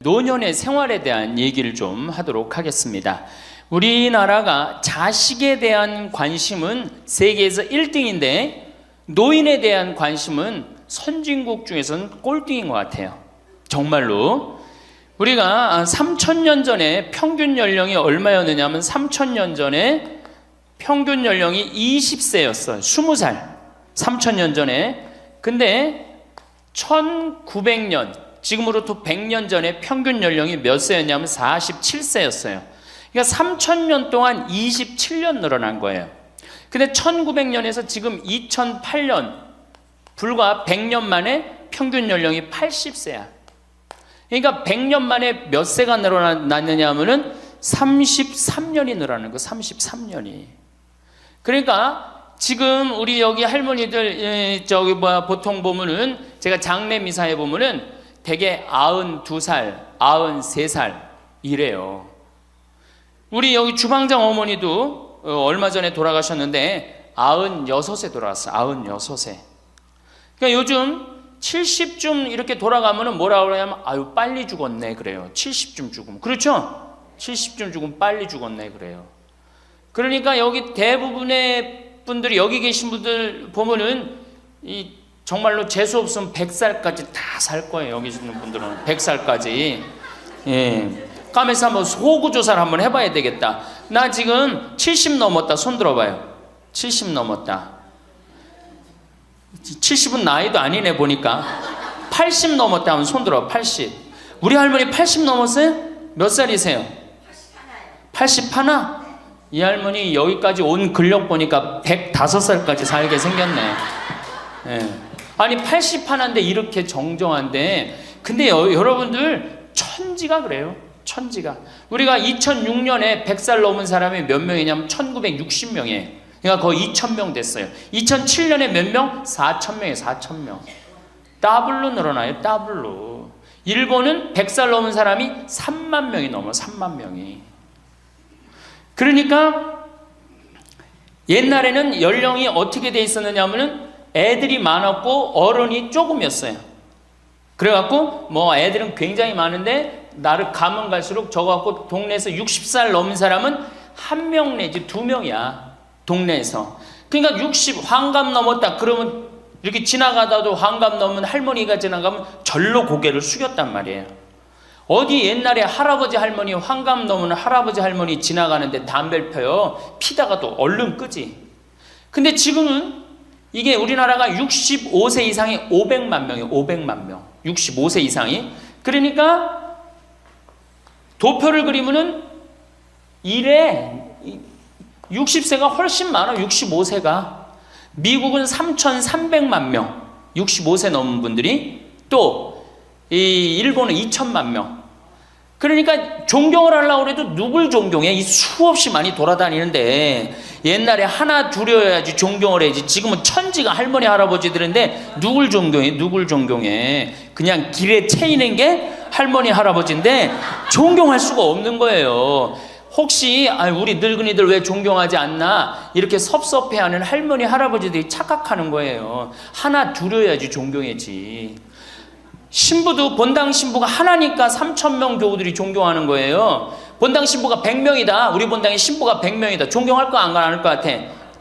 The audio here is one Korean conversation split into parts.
노년의 생활에 대한 얘기를 좀 하도록 하겠습니다. 우리나라가 자식에 대한 관심은 세계에서 1등인데 노인에 대한 관심은 선진국 중에서는 꼴등인 것 같아요. 정말로. 우리가 3000년 전에 평균 연령이 얼마였느냐 하면 3000년 전에 평균 연령이 20세였어요. 20살. 3000년 전에. 근데 1900년, 지금으로부터 100년 전에 평균 연령이 몇 세였냐면 47세였어요. 그러니까 3000년 동안 27년 늘어난 거예요. 근데 1900년에서 지금 2008년, 불과 100년 만에 평균 연령이 80세야. 그러니까 100년 만에 몇 세가 늘어났느냐 하면은 33년이 늘어나는 거, 33년이. 그러니까 지금 우리 여기 할머니들 보통 보면은 제가 장례 미사에 보면은 대개 92살, 93살 이래요. 우리 여기 주방장 어머니도 얼마 전에 돌아가셨는데 96세 돌아갔어요. 96세. 그러니까 요즘 70쯤 이렇게 돌아가면은 뭐라 그러냐면 아유 빨리 죽었네 그래요. 70쯤 죽으면. 그렇죠? 70쯤 죽으면 빨리 죽었네 그래요. 그러니까 여기 대부분의 분들이 여기 계신 분들 보면은 이 정말로 재수 없으면 100살까지 다 살 거예요. 여기 있는 분들은 100살까지. 예. 까면서 한번 소구 조사를 한번 해봐야 되겠다. 나 지금 70 넘었다. 손 들어봐요. 70 넘었다. 70은 나이도 아니네 보니까. 80 넘었다 하면 손 들어. 80. 우리 할머니 80 넘었어요? 몇 살이세요? 81? 이 할머니 여기까지 온 근력 보니까 105살까지 살게 생겼네. 예. 아니 81인데 이렇게 정정한데, 근데 여러분들 천지가 그래요. 천지가. 우리가 2006년에 100살 넘은 사람이 몇 명이냐면 1960명이에요. 그러니까 거의 2000명 됐어요. 2007년에 몇 명? 4000명이에요. 4000명. 더블로 늘어나요. 더블로. 일본은 100살 넘은 사람이 3만 명이 넘어. 3만 명이. 그러니까 옛날에는 연령이 어떻게 돼 있었느냐 하면은 애들이 많았고 어른이 조금이었어요. 그래갖고 뭐 애들은 굉장히 많은데 나를 가면 갈수록 저거갖고 동네에서 60살 넘은 사람은 1명 내지 2명이야. 동네에서. 그러니까 60 환갑 넘었다 그러면 이렇게 지나가다도 환갑 넘은 할머니가 지나가면 절로 고개를 숙였단 말이에요. 어디 옛날에 할아버지 할머니 환갑 넘은 할아버지 할머니 지나가는데 담배를 펴요. 피다가도 얼른 끄지. 근데 지금은 이게 우리나라가 65세 이상이 500만 명이에요. 500만 명. 65세 이상이. 그러니까 도표를 그리면은 이래 60세가 훨씬 많아. 65세가. 미국은 3,300만 명. 65세 넘은 분들이. 또 이 일본은 2천만 명. 그러니까 존경을 하려고 해도 누굴 존경해? 이 수없이 많이 돌아다니는데 옛날에 하나 둘이어야지 존경을 해야지. 지금은 천지가 할머니 할아버지들인데 누굴 존경해? 누굴 존경해? 그냥 길에 채이는 게 할머니 할아버지인데 존경할 수가 없는 거예요. 혹시 우리 늙은이들 왜 존경하지 않나 이렇게 섭섭해하는 할머니 할아버지들이 착각하는 거예요. 하나 둘이어야지 존경해지. 신부도 본당 신부가 하나니까 3000명 교우들이 존경하는 거예요. 본당 신부가 100명이다. 우리 본당에 신부가 100명이다. 존경할 거 안 할 것 같아.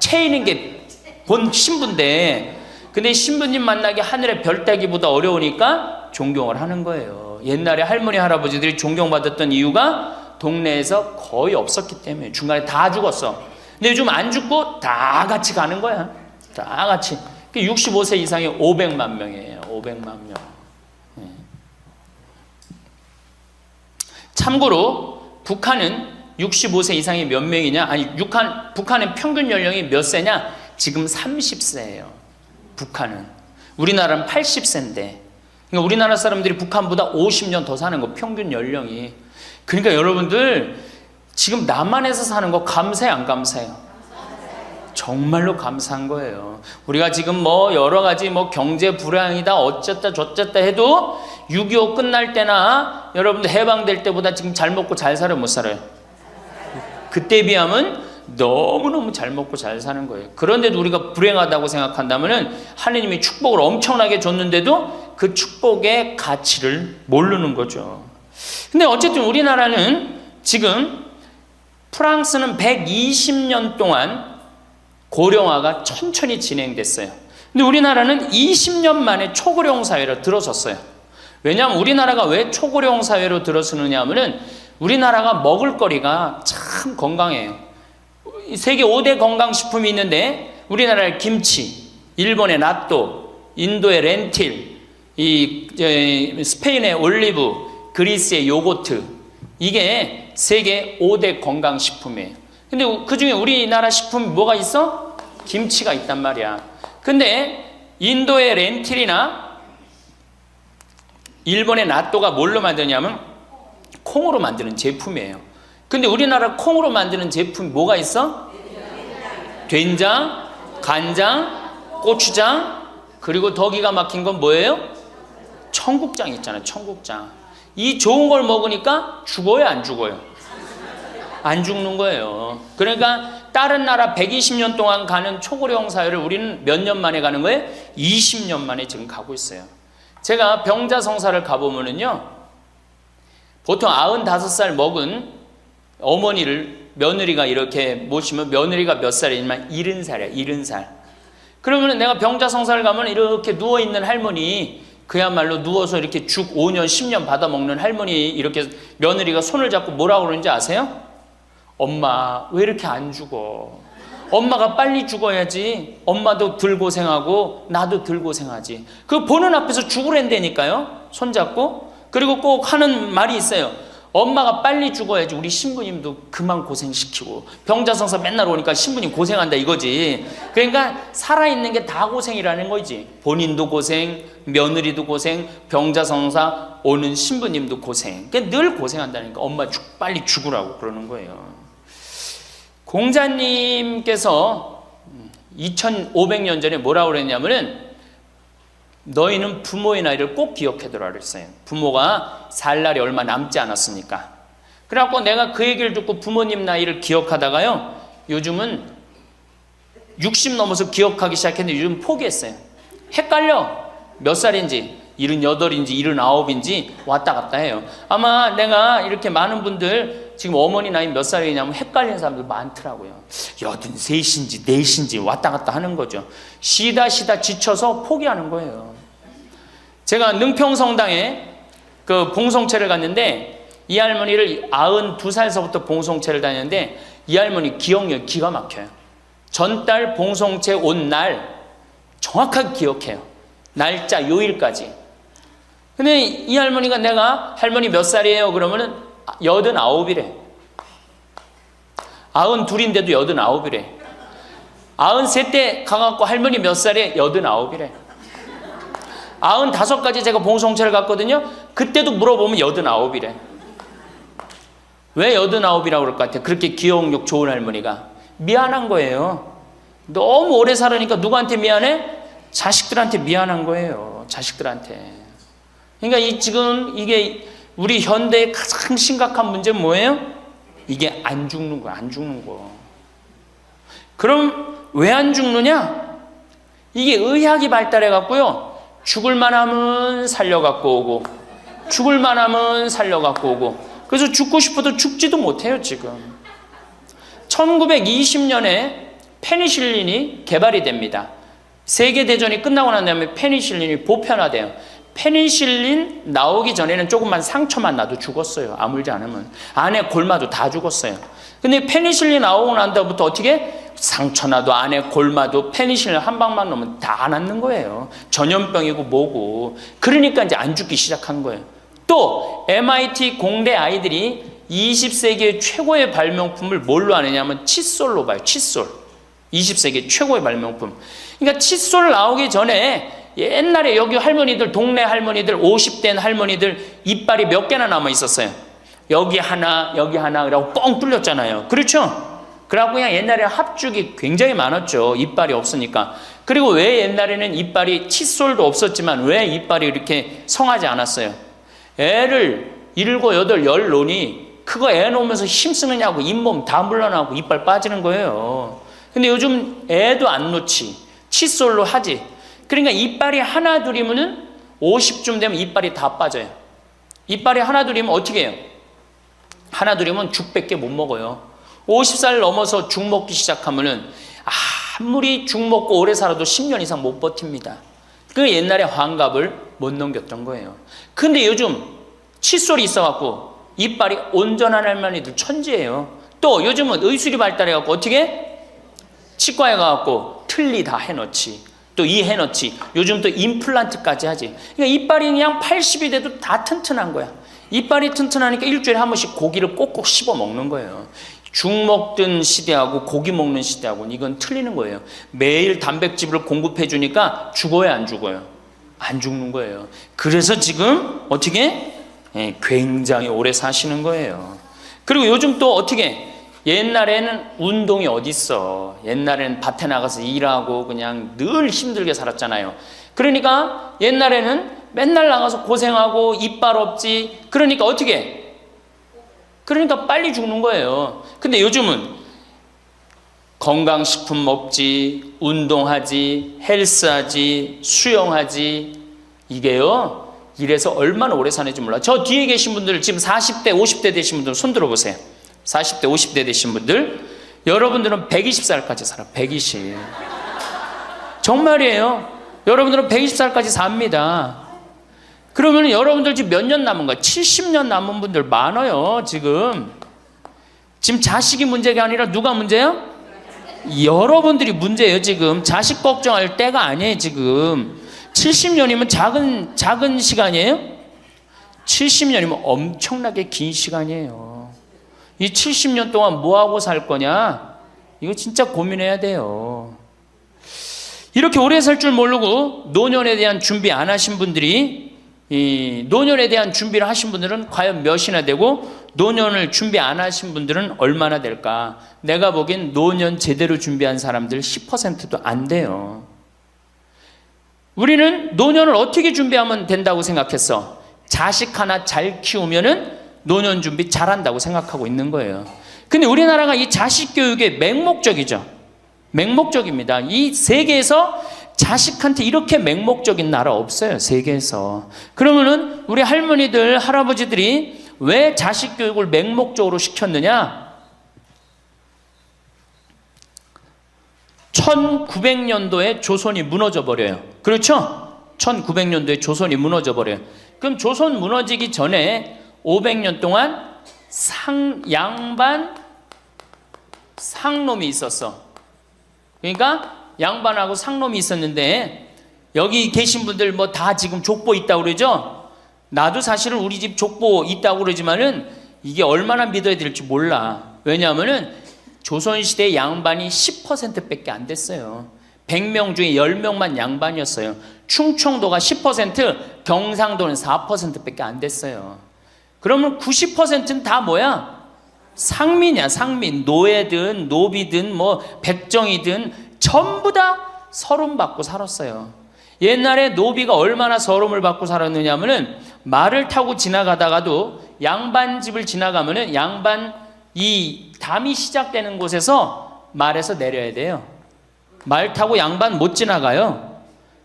채이는 게 본 신부인데, 근데 신부님 만나기 하늘의 별 따기보다 어려우니까 존경을 하는 거예요. 옛날에 할머니 할아버지들이 존경받았던 이유가 동네에서 거의 없었기 때문에. 중간에 다 죽었어. 근데 요즘 안 죽고 다 같이 가는 거야. 다 같이. 65세 이상이 500만 명이에요. 500만 명. 참고로 북한은 65세 이상이 몇 명이냐? 아니 북한의 평균 연령이 몇 세냐? 지금 30세예요. 북한은. 우리나라는 80세인데. 그러니까 우리나라 사람들이 북한보다 50년 더 사는 거, 평균 연령이. 그러니까 여러분들 지금 남한에서 사는 거 감사해 안 감사해요? 정말로 감사한 거예요. 우리가 지금 뭐 여러 가지 뭐 경제 불황이다 어쨌다 저쨌다 해도 6.25 끝날 때나 여러분들 해방될 때보다 지금 잘 먹고 잘 살아요, 못 살아요? 그때 비하면 너무너무 잘 먹고 잘 사는 거예요. 그런데도 우리가 불행하다고 생각한다면은 하느님이 축복을 엄청나게 줬는데도 그 축복의 가치를 모르는 거죠. 근데 어쨌든 우리나라는 지금 프랑스는 120년 동안 고령화가 천천히 진행됐어요. 근데 우리나라는 20년 만에 초고령 사회로 들어섰어요. 왜냐하면 우리나라가 왜 초고령 사회로 들어서느냐 하면은 우리나라가 먹을 거리가 참 건강해요. 세계 5대 건강식품이 있는데 우리나라의 김치, 일본의 나또, 인도의 렌틸, 스페인의 올리브, 그리스의 요거트, 이게 세계 5대 건강식품이에요. 근데 그 중에 우리나라 식품이 뭐가 있어? 김치가 있단 말이야. 근데 인도의 렌틸이나 일본의 나또가 뭘로 만드냐면 콩으로 만드는 제품이에요. 근데 우리나라 콩으로 만드는 제품이 뭐가 있어? 된장, 간장, 고추장, 그리고 더 기가 막힌 건 뭐예요? 청국장 있잖아요. 청국장. 이 좋은 걸 먹으니까 죽어요, 안 죽어요? 안 죽는 거예요. 그러니까 다른 나라 120년 동안 가는 초고령 사회를 우리는 몇 년 만에 가는 거예요? 20년 만에 지금 가고 있어요. 제가 병자성사를 가보면은요, 보통 95살 먹은 어머니를 며느리가 이렇게 모시면 며느리가 몇 살이냐면 70살이야, 70살. 그러면 내가 병자성사를 가면 이렇게 누워있는 할머니, 그야말로 누워서 이렇게 죽 5년, 10년 받아 먹는 할머니, 이렇게 며느리가 손을 잡고 뭐라고 그러는지 아세요? 엄마, 왜 이렇게 안 죽어? 엄마가 빨리 죽어야지. 엄마도 덜 고생하고 나도 덜 고생하지. 그 보는 앞에서 죽으랜다니까요. 손잡고. 그리고 꼭 하는 말이 있어요. 엄마가 빨리 죽어야지 우리 신부님도 그만 고생시키고. 병자성사 맨날 오니까 신부님 고생한다 이거지. 그러니까 살아있는 게 다 고생이라는 거지. 본인도 고생, 며느리도 고생, 병자성사 오는 신부님도 고생. 그러니까 늘 고생한다니까. 엄마 빨리 죽으라고 그러는 거예요. 공자님께서 2500년 전에 뭐라고 그랬냐면은 너희는 부모의 나이를 꼭 기억해두라 그랬어요. 부모가 살 날이 얼마 남지 않았으니까. 그래갖고 내가 그 얘기를 듣고 부모님 나이를 기억하다가요, 요즘은 60 넘어서 기억하기 시작했는데 요즘 포기했어요. 헷갈려. 몇 살인지, 78인지 79인지 왔다 갔다 해요. 아마 내가 이렇게 많은 분들 지금 어머니 나이 몇 살이냐면 헷갈리는 사람들 많더라고요. 83인지 4인지 왔다 갔다 하는 거죠. 쉬다 지쳐서 포기하는 거예요. 제가 능평성당에 그 봉송체를 갔는데 이 할머니를 92살서부터 봉송체를 다녔는데 이 할머니 기억력이 기가 막혀요. 전달 봉송체 온 날 정확하게 기억해요. 날짜 요일까지. 근데 이 할머니가 내가 할머니 몇 살이에요? 그러면은 89이래. 92인데도 89이래. 93때 가갖고 할머니 몇 살에 89이래. 95까지 제가 봉송체를 갔거든요. 그때도 물어보면 89이래. 왜 89이라고 그럴 것 같아요? 그렇게 기억력 좋은 할머니가. 미안한 거예요. 너무 오래 살으니까 누구한테 미안해? 자식들한테 미안한 거예요. 자식들한테. 그러니까 지금 이게 우리 현대의 가장 심각한 문제는 뭐예요? 이게 안 죽는 거야. 안 죽는 거. 그럼 왜 안 죽느냐? 이게 의학이 발달해 갖고요, 죽을 만하면 살려 갖고 오고, 죽을 만하면 살려 갖고 오고, 그래서 죽고 싶어도 죽지도 못해요. 지금 1920년에 페니실린이 개발이 됩니다. 세계대전이 끝나고 난 다음에 페니실린이 보편화돼요. 페니실린 나오기 전에는 조금만 상처만 나도 죽었어요. 아물지 않으면. 안에 골마도 다 죽었어요. 근데 페니실린 나오고 난 다음부터 어떻게? 상처 나도 안에 골마도 페니실린 한 방만 넣으면 다 낫는 거예요. 전염병이고 뭐고. 그러니까 이제 안 죽기 시작한 거예요. 또 MIT 공대 아이들이 20세기의 최고의 발명품을 뭘로 아느냐면 칫솔로 봐요. 칫솔. 20세기 최고의 발명품. 그러니까 칫솔 나오기 전에 옛날에 여기 할머니들, 동네 할머니들, 50된 할머니들 이빨이 몇 개나 남아 있었어요. 여기 하나, 여기 하나, 라고 뻥 뚫렸잖아요. 그렇죠? 그래갖고 그냥 옛날에 합죽이 굉장히 많았죠. 이빨이 없으니까. 그리고 왜 옛날에는 이빨이, 칫솔도 없었지만 왜 이빨이 이렇게 성하지 않았어요? 애를 7, 8, 10 놓으니 그거 애 놓으면서 힘쓰느냐고 잇몸 다 물러나고 이빨 빠지는 거예요. 근데 요즘 애도 안 놓지. 칫솔로 하지. 그러니까 이빨이 하나 둘이면은 50쯤 되면 이빨이 다 빠져요. 이빨이 하나둘이면 어떻게 해요? 하나둘이면 죽밖에 못 먹어요. 50살 넘어서 죽 먹기 시작하면은 아무리 죽 먹고 오래 살아도 10년 이상 못 버팁니다. 그 옛날에 환갑을 못 넘겼던 거예요. 근데 요즘 칫솔이 있어갖고 이빨이 온전한 할머니들 천지예요. 또 요즘은 의술이 발달해갖고 어떻게? 치과에 가갖고 틀니 다 해놓지. 또 이 해놓지. 요즘 또 임플란트까지 하지. 그러니까 이빨이 그냥 80이 돼도 다 튼튼한 거야. 이빨이 튼튼하니까 일주일에 한 번씩 고기를 꼭꼭 씹어 먹는 거예요. 죽 먹던 시대하고 고기 먹는 시대하고는 이건 틀리는 거예요. 매일 단백질을 공급해 주니까 죽어요, 안 죽어요? 안 죽는 거예요. 그래서 지금 어떻게? 굉장히 오래 사시는 거예요. 그리고 요즘 또 어떻게? 옛날에는 운동이 어딨어. 옛날에는 밭에 나가서 일하고 그냥 늘 힘들게 살았잖아요. 그러니까 옛날에는 맨날 나가서 고생하고 이빨 없지. 그러니까 어떻게? 그러니까 빨리 죽는 거예요. 근데 요즘은 건강식품 먹지, 운동하지, 헬스하지, 수영하지. 이게요, 이래서 얼마나 오래 사는지 몰라. 저 뒤에 계신 분들, 지금 40대, 50대 되신 분들 손 들어보세요. 40대, 50대 되신 분들, 여러분들은 120살까지 살아. 120. 정말이에요. 여러분들은 120살까지 삽니다. 그러면 여러분들 지금 몇 년 남은 거야? 70년 남은 분들 많아요, 지금. 지금 자식이 문제가 아니라 누가 문제야? 여러분들이 문제예요, 지금. 자식 걱정할 때가 아니에요, 지금. 70년이면 작은 시간이에요? 70년이면 엄청나게 긴 시간이에요. 이 70년 동안 뭐하고 살 거냐? 이거 진짜 고민해야 돼요. 이렇게 오래 살 줄 모르고 노년에 대한 준비 안 하신 분들이, 이 노년에 대한 준비를 하신 분들은 과연 몇이나 되고, 노년을 준비 안 하신 분들은 얼마나 될까? 내가 보기엔 노년 제대로 준비한 사람들 10%도 안 돼요. 우리는 노년을 어떻게 준비하면 된다고 생각했어? 자식 하나 잘 키우면은 노년 준비 잘한다고 생각하고 있는 거예요. 근데 우리나라가 이 자식 교육의 맹목적이죠. 맹목적입니다. 이 세계에서 자식한테 이렇게 맹목적인 나라 없어요, 세계에서. 그러면은 우리 할머니들, 할아버지들이 왜 자식 교육을 맹목적으로 시켰느냐? 1900년도에 조선이 무너져 버려요. 그렇죠? 1900년도에 조선이 무너져 버려요. 그럼 조선 무너지기 전에 500년 동안 양반 상놈이 있었어. 그러니까 양반하고 상놈이 있었는데, 여기 계신 분들 뭐 다 지금 족보 있다고 그러죠? 나도 사실은 우리 집 족보 있다고 그러지만은 이게 얼마나 믿어야 될지 몰라. 왜냐하면은 조선시대 양반이 10%밖에 안 됐어요. 100명 중에 10명만 양반이었어요. 충청도가 10%, 경상도는 4%밖에 안 됐어요. 그러면 90%는 다 뭐야? 상민이야, 상민. 노예든 노비든 뭐 백정이든 전부 다 서름 받고 살았어요. 옛날에 노비가 얼마나 서름을 받고 살았느냐면은, 말을 타고 지나가다가도 양반 집을 지나가면은 양반 이 담이 시작되는 곳에서 말에서 내려야 돼요. 말 타고 양반 못 지나가요.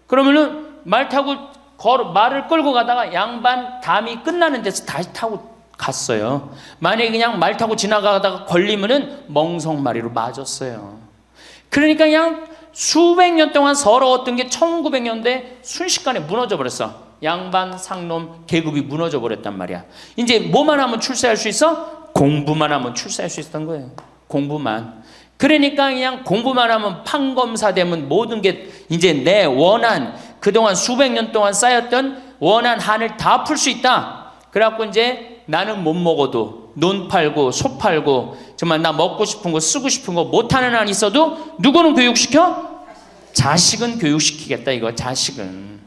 그러면은 말을 끌고 가다가 양반 담이 끝나는 데서 다시 타고 갔어요. 만약에 그냥 말 타고 지나가다가 걸리면은 멍석마리로 맞았어요. 그러니까 그냥 수백 년 동안 서러웠던 게 1900년대 순식간에 무너져 버렸어. 양반, 상놈, 계급이 무너져 버렸단 말이야. 이제 뭐만 하면 출세할 수 있어? 공부만 하면 출세할 수 있었던 거예요. 공부만. 그러니까 그냥 공부만 하면 판검사 되면 모든 게 이제 내 원한, 그동안 수백 년 동안 쌓였던 원한 한을 다 풀 수 있다. 그래갖고 이제 나는 못 먹어도 논 팔고 소 팔고 정말 나 먹고 싶은 거 쓰고 싶은 거 못하는 한 있어도 누구는 교육시켜? 자식은 교육시키겠다, 이거. 자식은.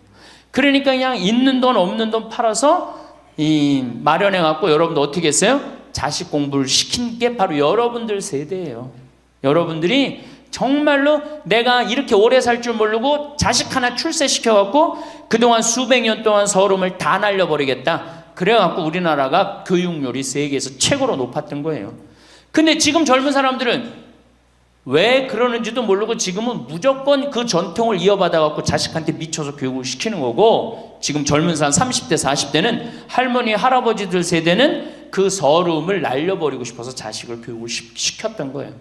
그러니까 그냥 있는 돈 없는 돈 팔아서 마련해갖고 여러분들 어떻게 했어요? 자식 공부를 시킨 게 바로 여러분들 세대예요. 여러분들이 정말로 내가 이렇게 오래 살 줄 모르고 자식 하나 출세시켜갖고 그동안 수백 년 동안 서름을 다 날려버리겠다. 그래갖고 우리나라가 교육률이 세계에서 최고로 높았던 거예요. 근데 지금 젊은 사람들은 왜 그러는지도 모르고 지금은 무조건 그 전통을 이어받아 갖고 자식한테 미쳐서 교육을 시키는 거고, 지금 젊은 사람 30대 40대는 할머니 할아버지들 세대는 그 서러움을 날려버리고 싶어서 자식을 교육을 시켰던 거예요.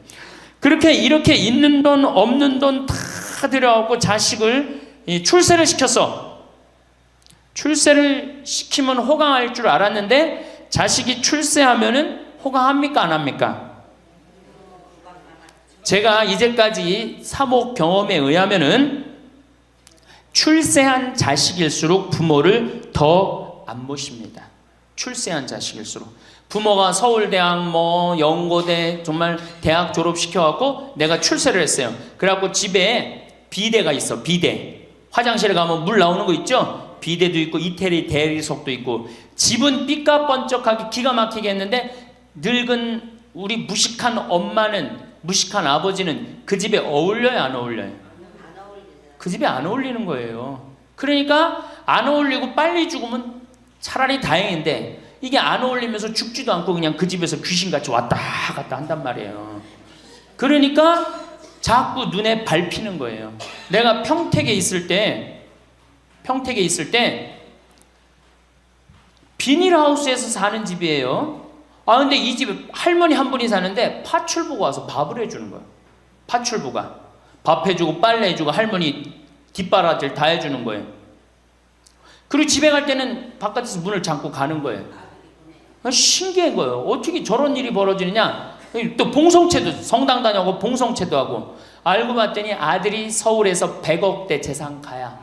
그렇게 이렇게 있는 돈 없는 돈 다 들여갖고 자식을 출세를 시켰어. 출세를 시키면 호강할 줄 알았는데 자식이 출세하면은 호강합니까 안 합니까? 제가 이제까지 사목 경험에 의하면은 출세한 자식일수록 부모를 더 안 모십니다. 출세한 자식일수록. 부모가 서울대학 뭐 연고대 정말 대학 졸업시켜갖고 내가 출세를 했어요. 그래갖고 집에 비데가 있어. 비데. 화장실에 가면 물 나오는 거 있죠? 비데도 있고 이태리 대리석도 있고. 집은 삐까번쩍하게 기가 막히게 했는데 늙은 우리 무식한 엄마는, 무식한 아버지는 그 집에 어울려요 안 어울려요? 그 집에 안 어울리는 거예요. 그러니까 안 어울리고 빨리 죽으면 차라리 다행인데 이게 안 어울리면서 죽지도 않고 그냥 그 집에서 귀신같이 왔다 갔다 한단 말이에요. 그러니까 자꾸 눈에 밟히는 거예요. 내가 평택에 있을 때 비닐하우스에서 사는 집이에요. 근데 이 집에 할머니 한 분이 사는데 파출부가 와서 밥을 해주는 거예요. 파출부가 밥 해주고 빨래 해주고 할머니 뒷바라지를 다 해주는 거예요. 그리고 집에 갈 때는 바깥에서 문을 잠고 가는 거예요. 신기한 거예요. 어떻게 저런 일이 벌어지느냐. 또 봉송체도, 성당 다녀고 봉송체도 하고. 알고 봤더니 아들이 서울에서 100억대 재산가야.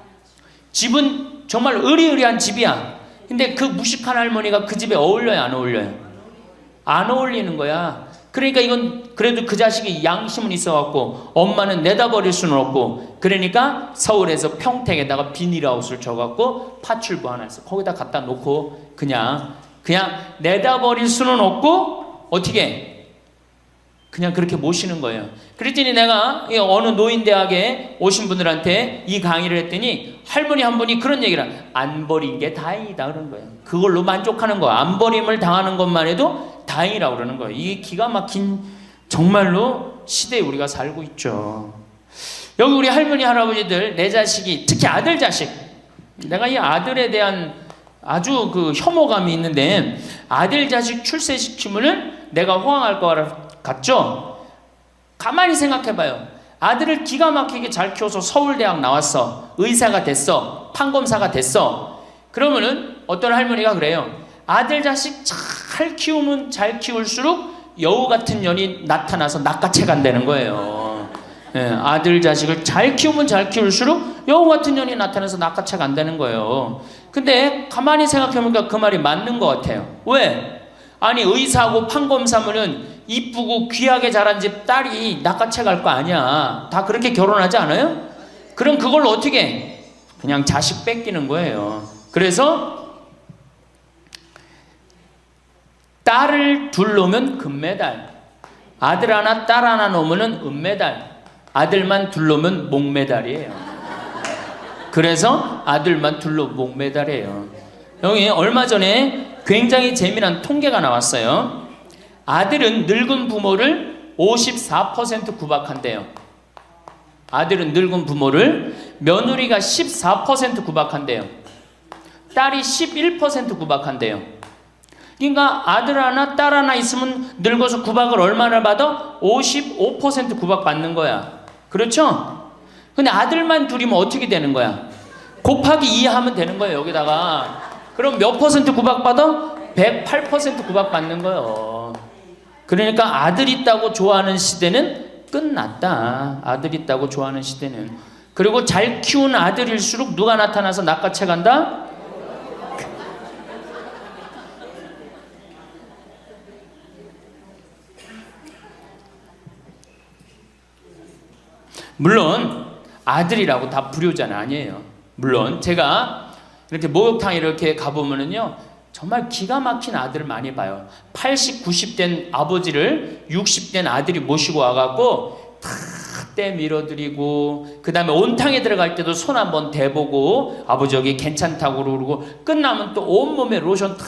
집은 정말 으리으리한 집이야. 근데 그 무식한 할머니가 그 집에 어울려요 안 어울려요? 안 어울리는 거야. 그러니까 이건 그래도 그 자식이 양심은 있어갖고 엄마는 내다버릴 수는 없고, 그러니까 서울에서 평택에다가 비닐하우스를 쳐갖고 파출부 하나 있어. 거기다 갖다 놓고 그냥 내다버릴 수는 없고 어떻게 그냥 그렇게 모시는 거예요. 그랬더니 내가 어느 노인대학에 오신 분들한테 이 강의를 했더니 할머니 한 분이 그런 얘기를 안 버린 게 다행이다 그런 거예요. 그걸로 만족하는 거야. 안 버림을 당하는 것만 해도 다행이라고 그러는 거예요. 이게 기가 막힌 정말로 시대에 우리가 살고 있죠. 여기 우리 할머니 할아버지들 내 자식이, 특히 아들 자식, 내가 이 아들에 대한 아주 그 혐오감이 있는데, 아들 자식 출세시키면은 내가 호강할 것 같죠? 가만히 생각해봐요. 아들을 기가 막히게 잘 키워서 서울대학 나왔어. 의사가 됐어. 판검사가 됐어. 그러면은 어떤 할머니가 그래요. 아들 자식 잘 키우면 잘 키울수록 여우 같은 년이 나타나서 낚아채 간다는 거예요. 아들 자식을 잘 키우면 잘 키울수록 여우 같은 년이 나타나서 낚아채 간다는 거예요. 근데 가만히 생각해보니까 그 말이 맞는 것 같아요. 왜? 아니 의사하고 판검사면은 이쁘고 귀하게 자란 집 딸이 낚아채 갈 거 아니야. 다 그렇게 결혼하지 않아요? 그럼 그걸 어떻게 해? 그냥 자식 뺏기는 거예요. 그래서 딸을 둘 놓으면 금메달, 아들 하나 딸 하나 놓으면 은메달, 아들만 둘 놓으면 목메달이에요. 그래서 아들만 둘 놓으면 목메달이에요. 여기 얼마 전에 굉장히 재미난 통계가 나왔어요. 아들은 늙은 부모를 54% 구박한대요. 아들은 늙은 부모를, 며느리가 14% 구박한대요. 딸이 11% 구박한대요. 그러니까 아들 하나 딸 하나 있으면 늙어서 구박을 얼마나 받아? 55% 구박 받는 거야. 그렇죠? 근데 아들만 둘이면 어떻게 되는 거야? 곱하기 2 하면 되는 거예요 여기다가. 그럼 몇 퍼센트 구박 받아? 108% 구박 받는 거예요. 그러니까 아들 있다고 좋아하는 시대는 끝났다. 아들 있다고 좋아하는 시대는. 그리고 잘 키운 아들일수록 누가 나타나서 낚아채 간다? 물론 아들이라고 다 불효자는 아니에요. 물론 제가 이렇게 목욕탕 이렇게 가보면은요 정말 기가 막힌 아들을 많이 봐요. 80, 90된 아버지를 60된 아들이 모시고 와갖고 탁 때 밀어드리고, 그 다음에 온탕에 들어갈 때도 손 한번 대보고 아버지 여기 괜찮다고 그러고, 끝나면 또 온몸에 로션 탁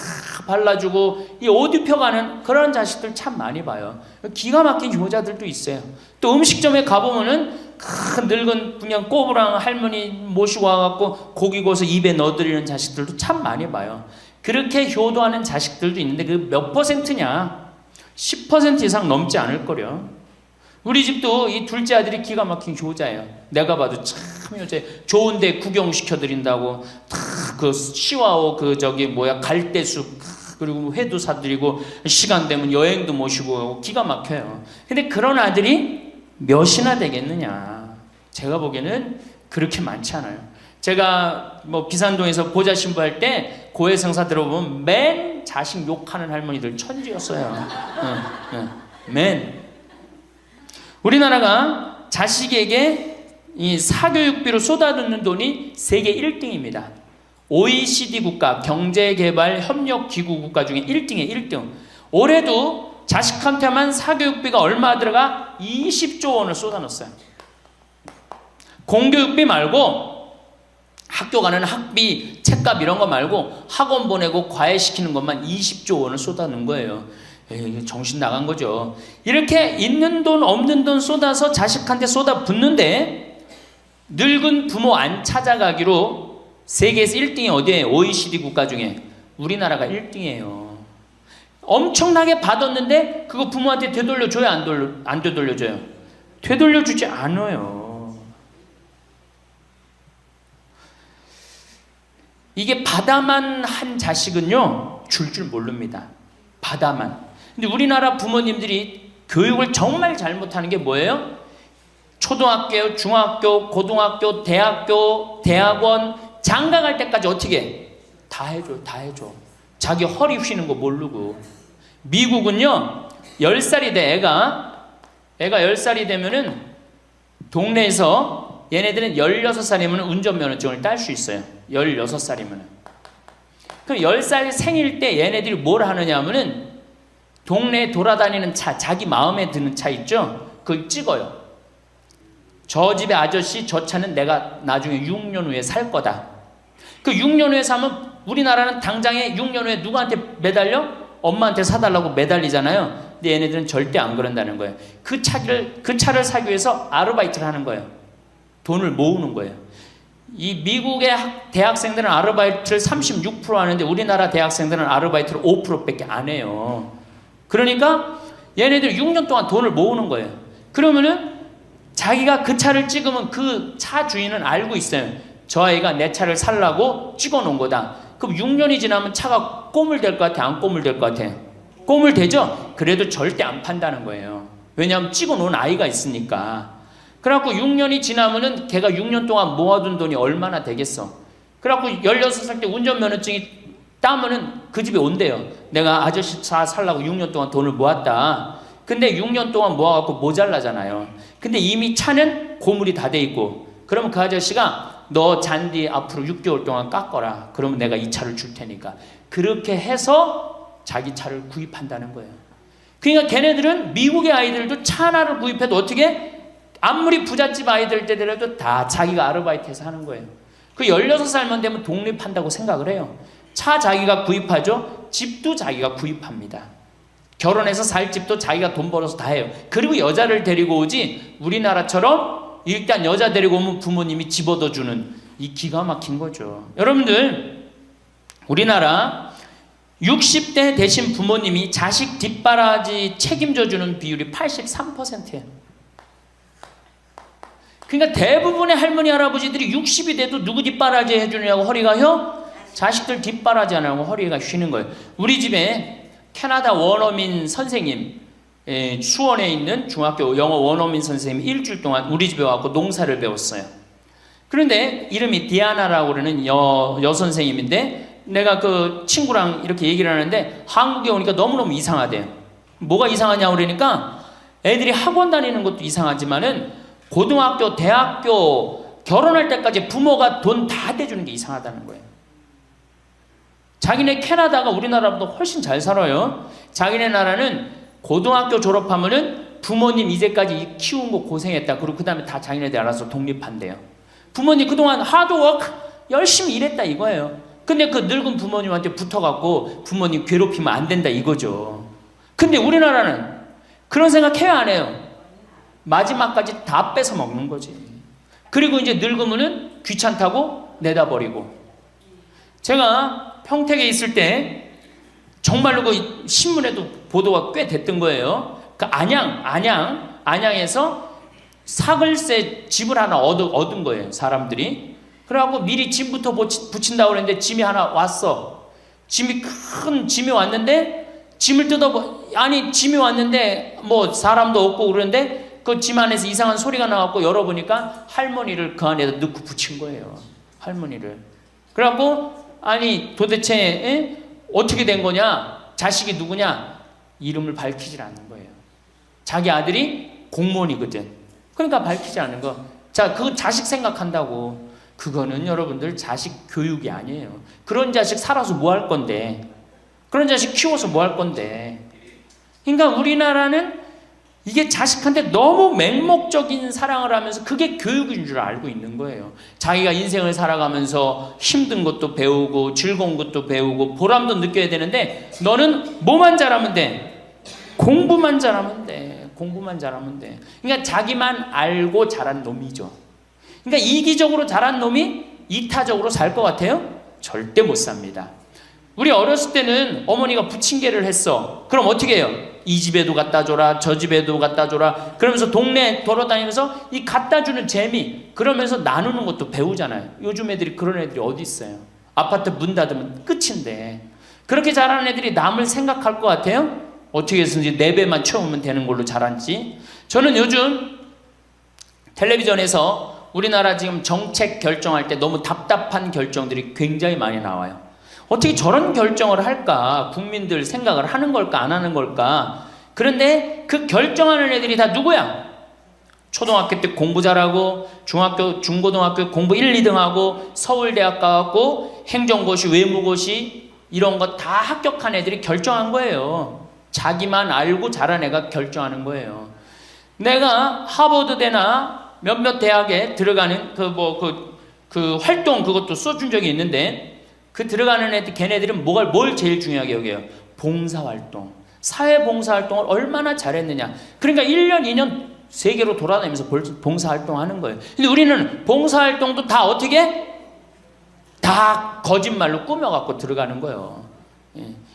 발라주고 이 옷 입혀가는 그런 자식들 참 많이 봐요. 기가 막힌 효자들도 있어요. 또 음식점에 가보면은 큰 늙은 그냥 꼬부랑 할머니 모시고 와갖고 고기 구워서 입에 넣어드리는 자식들도 참 많이 봐요. 그렇게 효도하는 자식들도 있는데 그 몇 퍼센트냐? 10% 이상 넘지 않을 거려. 우리 집도 이 둘째 아들이 기가 막힌 효자예요. 내가 봐도 참 효자예요. 좋은데 구경시켜드린다고 그 시와오 갈대숲 그리고 회도 사드리고 시간 되면 여행도 모시고 기가 막혀요. 근데 그런 아들이 몇이나 되겠느냐? 제가 보기에는 그렇게 많지 않아요. 제가 비산동에서 보좌 신부할 때 고해성사 들어보면 맨 자식 욕하는 할머니들 천지였어요. 맨. 우리나라가 자식에게 이 사교육비로 쏟아붓는 돈이 세계 1등입니다. OECD 국가, 경제개발협력기구 국가 중에 1등이에요. 1등. 올해도 자식한테만 사교육비가 얼마 들어가? 20조 원을 쏟아넣었어요. 공교육비 말고 학교 가는 학비, 책값 이런 거 말고 학원 보내고 과외시키는 것만 20조 원을 쏟아넣은 거예요. 정신 나간 거죠. 이렇게 있는 돈 없는 돈 쏟아서 자식한테 쏟아붓는데 늙은 부모 안 찾아가기로 세계에서 1등이 어디예요? OECD 국가 중에 우리나라가 1등이에요. 엄청나게 받았는데 그거 부모한테 되돌려줘요? 안 되돌려줘요? 되돌려주지 않아요. 이게 받아만 한 자식은요 줄 모릅니다. 받아만. 근데 우리나라 부모님들이 교육을 정말 잘못하는 게 뭐예요? 초등학교, 중학교, 고등학교, 대학교, 대학원 장가 갈 때까지 어떻게 해? 다 해줘. 자기 허리 휘는 거 모르고. 미국은요 10살이 돼 애가 10살이 되면은 동네에서 얘네들은 16살이면 운전면허증을 딸 수 있어요. 16살이면. 그럼 10살 생일 때 얘네들이 뭘 하느냐 하면은 동네에 돌아다니는 차, 자기 마음에 드는 차 있죠? 그걸 찍어요. 저 집의 아저씨 저 차는 내가 나중에 6년 후에 살 거다. 그 6년 후에 사면 우리나라는 당장에 6년 후에 누구한테 매달려? 엄마한테 사달라고 매달리잖아요. 근데 얘네들은 절대 안 그런다는 거예요. 그 차를 사기 위해서 아르바이트를 하는 거예요. 돈을 모으는 거예요. 이 미국의 대학생들은 아르바이트를 36% 하는데 우리나라 대학생들은 아르바이트를 5%밖에 안 해요. 그러니까 얘네들 6년 동안 돈을 모으는 거예요. 그러면은 자기가 그 차를 찍으면 그 차 주인은 알고 있어요. 저 아이가 내 차를 살라고 찍어 놓은 거다. 그럼 6년이 지나면 차가 꼬물될 것 같아? 안 꼬물될 것 같아? 꼬물되죠? 그래도 절대 안 판다는 거예요. 왜냐하면 찍어 놓은 아이가 있으니까. 그래갖고 6년이 지나면은 걔가 6년 동안 모아둔 돈이 얼마나 되겠어. 그래갖고 16살 때 운전면허증이 따면은 그 집에 온대요. 내가 아저씨 차 살라고 6년 동안 돈을 모았다. 근데 6년 동안 모아갖고 모자라잖아요. 근데 이미 차는 고물이 다 돼 있고, 그러면 그 아저씨가 너 잔디 앞으로 6개월 동안 깎어라. 그러면 내가 이 차를 줄 테니까. 그렇게 해서 자기 차를 구입한다는 거예요. 그러니까 걔네들은 미국의 아이들도 차 하나를 구입해도 어떻게? 아무리 부잣집 아이들 때더라도 다 자기가 아르바이트해서 하는 거예요. 그 16살만 되면 독립한다고 생각을 해요. 차 자기가 구입하죠. 집도 자기가 구입합니다. 결혼해서 살 집도 자기가 돈 벌어서 다 해요. 그리고 여자를 데리고 오지 우리나라처럼 일단 여자 데리고 오면 부모님이 집 얻어주는 이 기가 막힌 거죠. 여러분들 우리나라 60대 되신 부모님이 자식 뒷바라지 책임져주는 비율이 83%예요. 그러니까 대부분의 할머니 할아버지들이 60이 돼도 누구 뒷바라지 해주느냐고 허리가 휘어? 자식들 뒷바라지 안 하고 허리가 휘는 거예요. 우리 집에 캐나다 원어민 선생님, 수원에 있는 중학교 영어 원어민 선생님이 일주일 동안 우리 집에 와서 농사를 배웠어요. 그런데 이름이 디아나라고 그러는 여선생님인데 내가 그 친구랑 이렇게 얘기를 하는데 한국에 오니까 너무너무 이상하대요. 뭐가 이상하냐고 그러니까 애들이 학원 다니는 것도 이상하지만은 고등학교, 대학교 결혼할 때까지 부모가 돈 다 대주는 게 이상하다는 거예요. 자기네 캐나다가 우리나라보다 훨씬 잘 살아요. 자기네 나라는 고등학교 졸업하면은 부모님 이제까지 키운 거 고생했다. 그리고 그 다음에 다 자기네들 알아서 독립한대요. 부모님 그동안 하드워크 열심히 일했다 이거예요. 근데 그 늙은 부모님한테 붙어갖고 부모님 괴롭히면 안 된다 이거죠. 근데 우리나라는 그런 생각 해야 안 해요? 마지막까지 다 뺏어 먹는 거지. 그리고 이제 늙으면은 귀찮다고 내다버리고. 제가 평택에 있을 때 정말로 그 신문에도 보도가 꽤 됐던 거예요. 그 안양에서 사글세 집을 하나 얻은 거예요, 사람들이. 그래갖고 미리 짐부터 붙인다고 그랬는데 짐이 하나 왔어. 큰 짐이 왔는데 짐을 짐이 왔는데 뭐 사람도 없고 그러는데 그 짐 안에서 이상한 소리가 나갖고 열어보니까 할머니를 그 안에다 넣고 붙인 거예요. 할머니를. 그래갖고 아니 도대체 어떻게 된 거냐? 자식이 누구냐? 이름을 밝히질 않는 거예요. 자기 아들이 공무원이거든. 그러니까 밝히지 않는 거. 자, 그 자식 생각한다고. 그거는 여러분들 자식 교육이 아니에요. 그런 자식 살아서 뭐 할 건데. 그런 자식 키워서 뭐 할 건데. 그러니까 우리나라는 이게 자식한테 너무 맹목적인 사랑을 하면서 그게 교육인 줄 알고 있는 거예요. 자기가 인생을 살아가면서 힘든 것도 배우고 즐거운 것도 배우고 보람도 느껴야 되는데 너는 뭐만 잘하면 돼? 공부만 잘하면 돼. 공부만 잘하면 돼. 그러니까 자기만 알고 자란 놈이죠. 그러니까 이기적으로 자란 놈이 이타적으로 살 것 같아요? 절대 못 삽니다. 우리 어렸을 때는 어머니가 부침개를 했어. 그럼 어떻게 해요? 이 집에도 갖다 줘라, 저 집에도 갖다 줘라. 그러면서 동네 돌아다니면서 이 갖다 주는 재미, 그러면서 나누는 것도 배우잖아요. 요즘 애들이 그런 애들이 어디 있어요? 아파트 문 닫으면 끝인데. 그렇게 자라는 애들이 남을 생각할 것 같아요? 어떻게 해서든지 4배만 채우면 되는 걸로 자랐지. 저는 요즘 텔레비전에서 우리나라 지금 정책 결정할 때 너무 답답한 결정들이 굉장히 많이 나와요. 어떻게 저런 결정을 할까? 국민들 생각을 하는 걸까? 안 하는 걸까? 그런데 그 결정하는 애들이 다 누구야? 초등학교 때 공부 잘하고 중학교, 중고등학교 공부 1, 2등 하고 서울대학 가갖고 행정고시, 외무고시 이런 거 다 합격한 애들이 결정한 거예요. 자기만 알고 자란 애가 결정하는 거예요. 내가 하버드대나 몇몇 대학에 들어가는 그 활동 그것도 써준 적이 있는데 그 들어가는 애들, 걔네들은 뭘 제일 중요하게 여겨요? 봉사활동. 사회봉사활동을 얼마나 잘했느냐. 그러니까 1년, 2년 세계로 돌아다니면서 봉사활동 하는 거예요. 근데 우리는 봉사활동도 다 어떻게? 다 거짓말로 꾸며갖고 들어가는 거예요.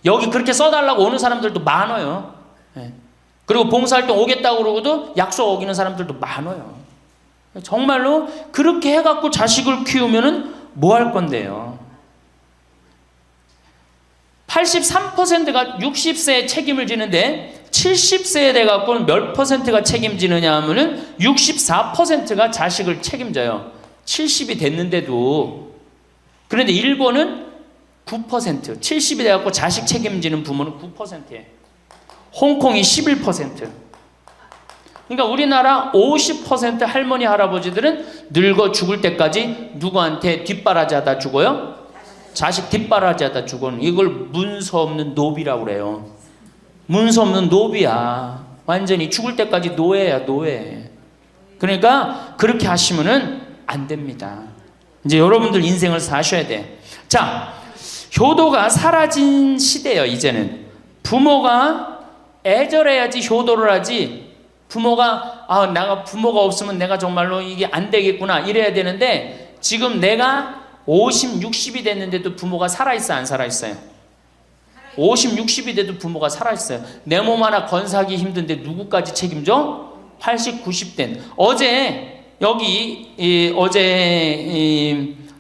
여기 그렇게 써달라고 오는 사람들도 많아요. 그리고 봉사활동 오겠다고 그러고도 약속 어기는 사람들도 많아요. 정말로 그렇게 해갖고 자식을 키우면은 뭐 할 건데요? 83%가 60세에 책임을 지는데 70세에 돼갖고는 몇 퍼센트가 책임지느냐 하면은 64%가 자식을 책임져요. 70이 됐는데도. 그런데 일본은 9%, 70이 돼갖고 자식 책임지는 부모는 9%예요. 홍콩이 11%. 그러니까 우리나라 50% 할머니 할아버지들은 늙어 죽을 때까지 누구한테 뒷바라지 하다 죽어요? 자식 뒷바라지 하다 죽어는. 이걸 문서 없는 노비라고 그래요. 문서 없는 노비야. 완전히 죽을 때까지 노예야, 노예. 그러니까 그렇게 하시면은 안 됩니다. 이제 여러분들 인생을 사셔야 돼. 자, 효도가 사라진 시대예요. 이제는 부모가 애절해야지 효도를 하지. 부모가 내가 부모가 없으면 내가 정말로 이게 안 되겠구나 이래야 되는데 지금 내가 50, 60이 됐는데도 부모가 살아있어, 안 살아있어요? 50, 60이 돼도 부모가 살아있어요. 내 몸 하나 건사하기 힘든데 누구까지 책임져? 80, 90된. 어제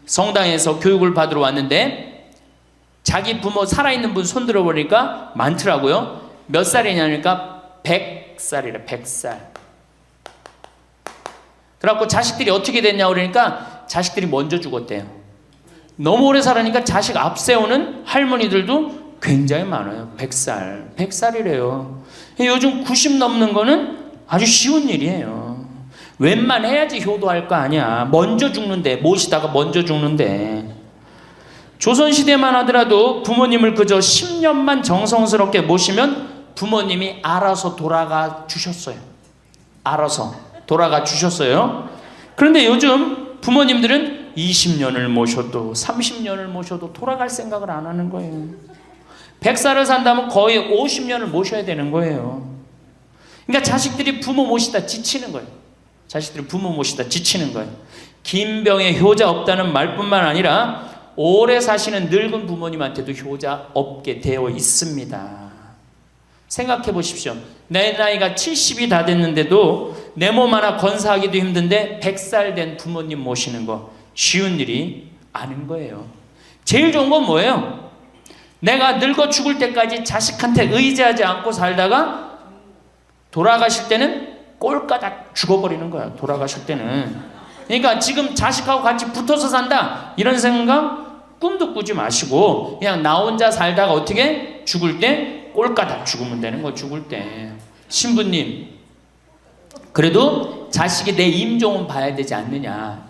성당에서 교육을 받으러 왔는데 자기 부모 살아있는 분 손들어 보니까 많더라고요. 몇 살이냐니까 100살이래, 100살. 그래갖고 자식들이 어떻게 됐냐고 그러니까 자식들이 먼저 죽었대요. 너무 오래 살으니까 자식 앞세우는 할머니들도 굉장히 많아요. 100살. 100살이래요. 요즘 90 넘는 거는 아주 쉬운 일이에요. 웬만해야지 효도할 거 아니야. 먼저 죽는데, 모시다가 먼저 죽는데. 조선시대만 하더라도 부모님을 그저 10년만 정성스럽게 모시면 부모님이 알아서 돌아가 주셨어요. 알아서 돌아가 주셨어요. 그런데 요즘 부모님들은 20년을 모셔도 30년을 모셔도 돌아갈 생각을 안 하는 거예요. 100살을 산다면 거의 50년을 모셔야 되는 거예요. 그러니까 자식들이 부모 모시다 지치는 거예요. 자식들이 부모 모시다 지치는 거예요. 김병에 효자 없다는 말뿐만 아니라 오래 사시는 늙은 부모님한테도 효자 없게 되어 있습니다. 생각해 보십시오. 내 나이가 70이 다 됐는데도 내 몸 하나 건사하기도 힘든데 100살 된 부모님 모시는 거 쉬운 일이 아닌 거예요. 제일 좋은 건 뭐예요? 내가 늙어 죽을 때까지 자식한테 의지하지 않고 살다가 돌아가실 때는 꼴까닥 죽어버리는 거야. 돌아가실 때는. 그러니까 지금 자식하고 같이 붙어서 산다 이런 생각 꿈도 꾸지 마시고 그냥 나 혼자 살다가 어떻게 죽을 때 꼴까닥 죽으면 되는 거. 죽을 때 신부님 그래도 자식이 내 임종은 봐야 되지 않느냐.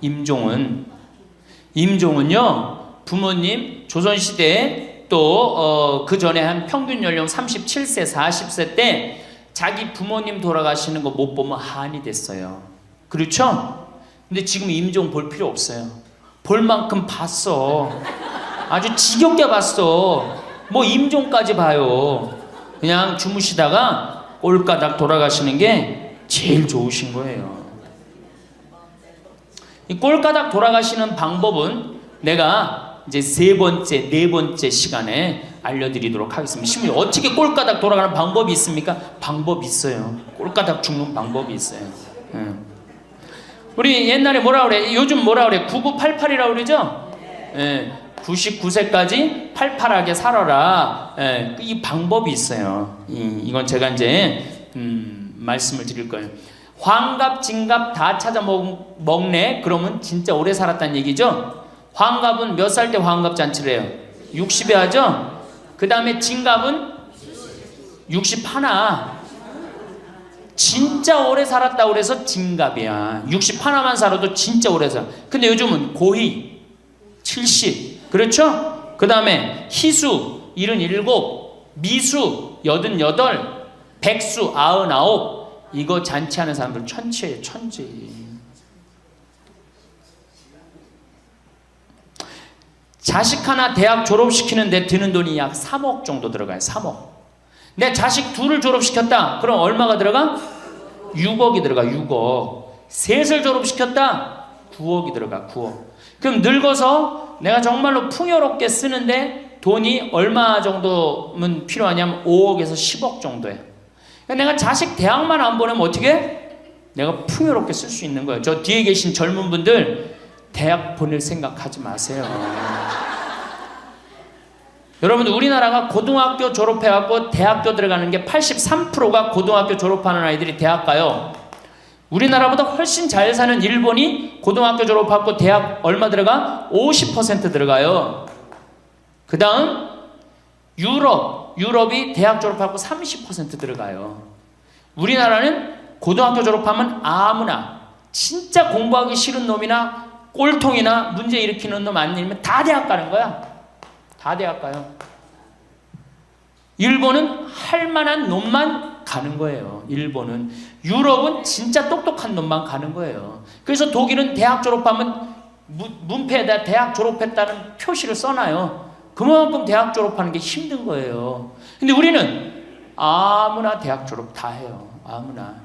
임종은요 부모님 조선시대에 또 그 전에 한 평균 연령 37세 40세 때 자기 부모님 돌아가시는 거 못 보면 한이 됐어요. 그렇죠? 근데 지금 임종 볼 필요 없어요. 볼 만큼 봤어. 아주 지겹게 봤어. 뭐 임종까지 봐요. 그냥 주무시다가 꼴까닥 돌아가시는 게 제일 좋으신 거예요. 이 꼴까닥 돌아가시는 방법은 내가 이제 네 번째 시간에 알려드리도록 하겠습니다. 신부님 어떻게 꼴까닥 돌아가는 방법이 있습니까? 방법이 있어요. 꼴까닥 죽는 방법이 있어요. 우리 옛날에 뭐라 그래? 요즘 뭐라 그래? 9988이라고 그러죠? 99세까지 팔팔하게 살아라. 이 방법이 있어요. 이건 제가 이제 말씀을 드릴 거예요. 환갑, 진갑 다 찾아 먹네. 그러면 진짜 오래 살았다는 얘기죠. 환갑은 몇 살 때 환갑 잔치를 해요? 60에 하죠? 그 다음에 진갑은 61. 진짜 오래 살았다고 그래서 진갑이야. 61만 살아도 진짜 오래 살아. 근데 요즘은 고희 70. 그렇죠? 그 다음에 희수 77, 미수 88, 백수 99. 이거 잔치하는 사람들 천치예요. 천지. 자식 하나 대학 졸업시키는데 드는 돈이 약 3억 정도 들어가요. 3억. 내 자식 둘을 졸업시켰다. 그럼 얼마가 들어가? 6억이 들어가. 6억. 셋을 졸업시켰다. 9억이 들어가. 9억. 그럼 늙어서 내가 정말로 풍요롭게 쓰는데 돈이 얼마 정도면 필요하냐면 5억에서 10억 정도예요. 그러니까 내가 자식 대학만 안 보내면 어떻게? 내가 풍요롭게 쓸 수 있는 거예요. 저 뒤에 계신 젊은 분들 대학 보낼 생각하지 마세요. 여러분들 우리나라가 고등학교 졸업해갖고 대학교 들어가는 게 83%가 고등학교 졸업하는 아이들이 대학 가요. 우리나라보다 훨씬 잘 사는 일본이 고등학교 졸업하고 대학 얼마 들어가? 50% 들어가요. 그 다음 유럽이 대학 졸업하고 30% 들어가요. 우리나라는 고등학교 졸업하면 아무나 진짜 공부하기 싫은 놈이나 꼴통이나 문제 일으키는 놈 아니면 다 대학 가는 거야. 다 대학 가요. 일본은 할 만한 놈만 가는 거예요. 일본은. 유럽은 진짜 똑똑한 놈만 가는 거예요. 그래서 독일은 대학 졸업하면 문패에다 대학 졸업했다는 표시를 써놔요. 그만큼 대학 졸업하는 게 힘든 거예요. 근데 우리는 아무나 대학 졸업 다 해요. 아무나.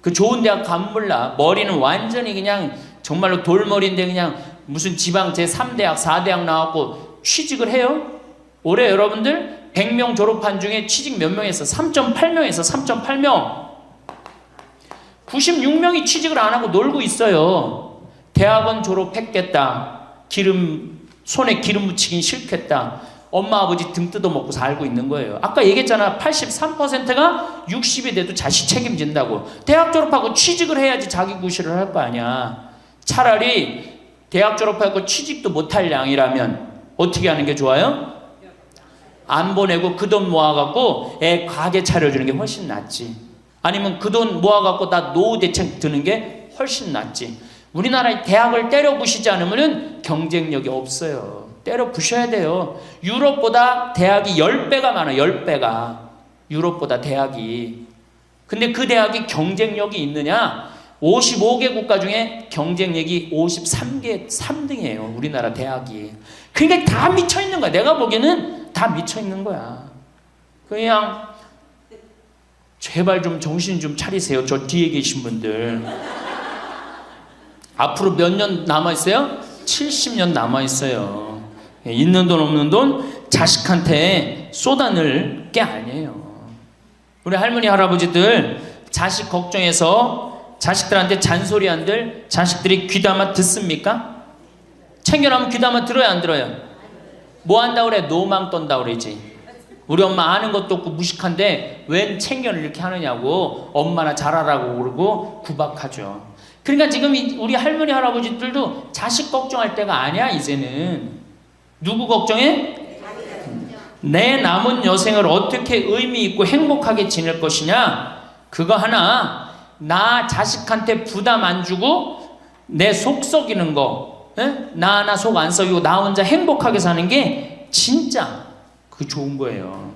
그 좋은 대학 가면 몰라. 머리는 완전히 그냥 정말로 돌머리인데 그냥 무슨 지방 제3대학 4대학 나왔고 취직을 해요? 올해 여러분들 100명 졸업한 중에 취직 몇 명 했어? 3.8명에서 3.8명. 96명이 취직을 안 하고 놀고 있어요. 대학원 졸업했겠다. 손에 기름 묻히긴 싫겠다. 엄마 아버지 등 뜯어먹고 살고 있는 거예요. 아까 얘기했잖아. 83%가 60이 돼도 자식 책임진다고. 대학 졸업하고 취직을 해야지 자기 구실을 할 거 아니야. 차라리 대학 졸업하고 취직도 못할 양이라면 어떻게 하는 게 좋아요? 안 보내고 그 돈 모아갖고 애 가게 차려주는 게 훨씬 낫지. 아니면 그 돈 모아갖고 나 노후 대책 드는 게 훨씬 낫지. 우리나라의 대학을 때려 부시지 않으면 경쟁력이 없어요. 때려 부셔야 돼요. 유럽보다 대학이 10배가 많아요. 10배가. 유럽보다 대학이. 근데 그 대학이 경쟁력이 있느냐? 55개 국가 중에 경쟁력이 53개 3등이에요. 우리나라 대학이. 그러니까 다 미쳐있는 거야. 내가 보기에는 다 미쳐있는 거야. 그냥 제발 좀 정신 좀 차리세요. 저 뒤에 계신 분들. 앞으로 몇 년 남아있어요? 70년 남아있어요. 있는 돈 없는 돈 자식한테 쏟아낼 게 아니에요. 우리 할머니 할아버지들 자식 걱정해서 자식들한테 잔소리한들 자식들이 귀담아 듣습니까? 챙겨나면 귀담아 들어야 안 들어요? 뭐 한다 그래? 노망 떤다 그러지. 우리 엄마 아는 것도 없고 무식한데 웬 챙겨를 이렇게 하느냐고 엄마나 잘하라고 그러고 구박하죠. 그러니까 지금 우리 할머니 할아버지들도 자식 걱정할 때가 아니야. 이제는 누구 걱정해? 내 남은 여생을 어떻게 의미 있고 행복하게 지낼 것이냐. 그거 하나. 나 자식한테 부담 안 주고 내 속 썩이는 거, 나 하나 속 안 썩이고 나 혼자 행복하게 사는 게 진짜 그 좋은 거예요.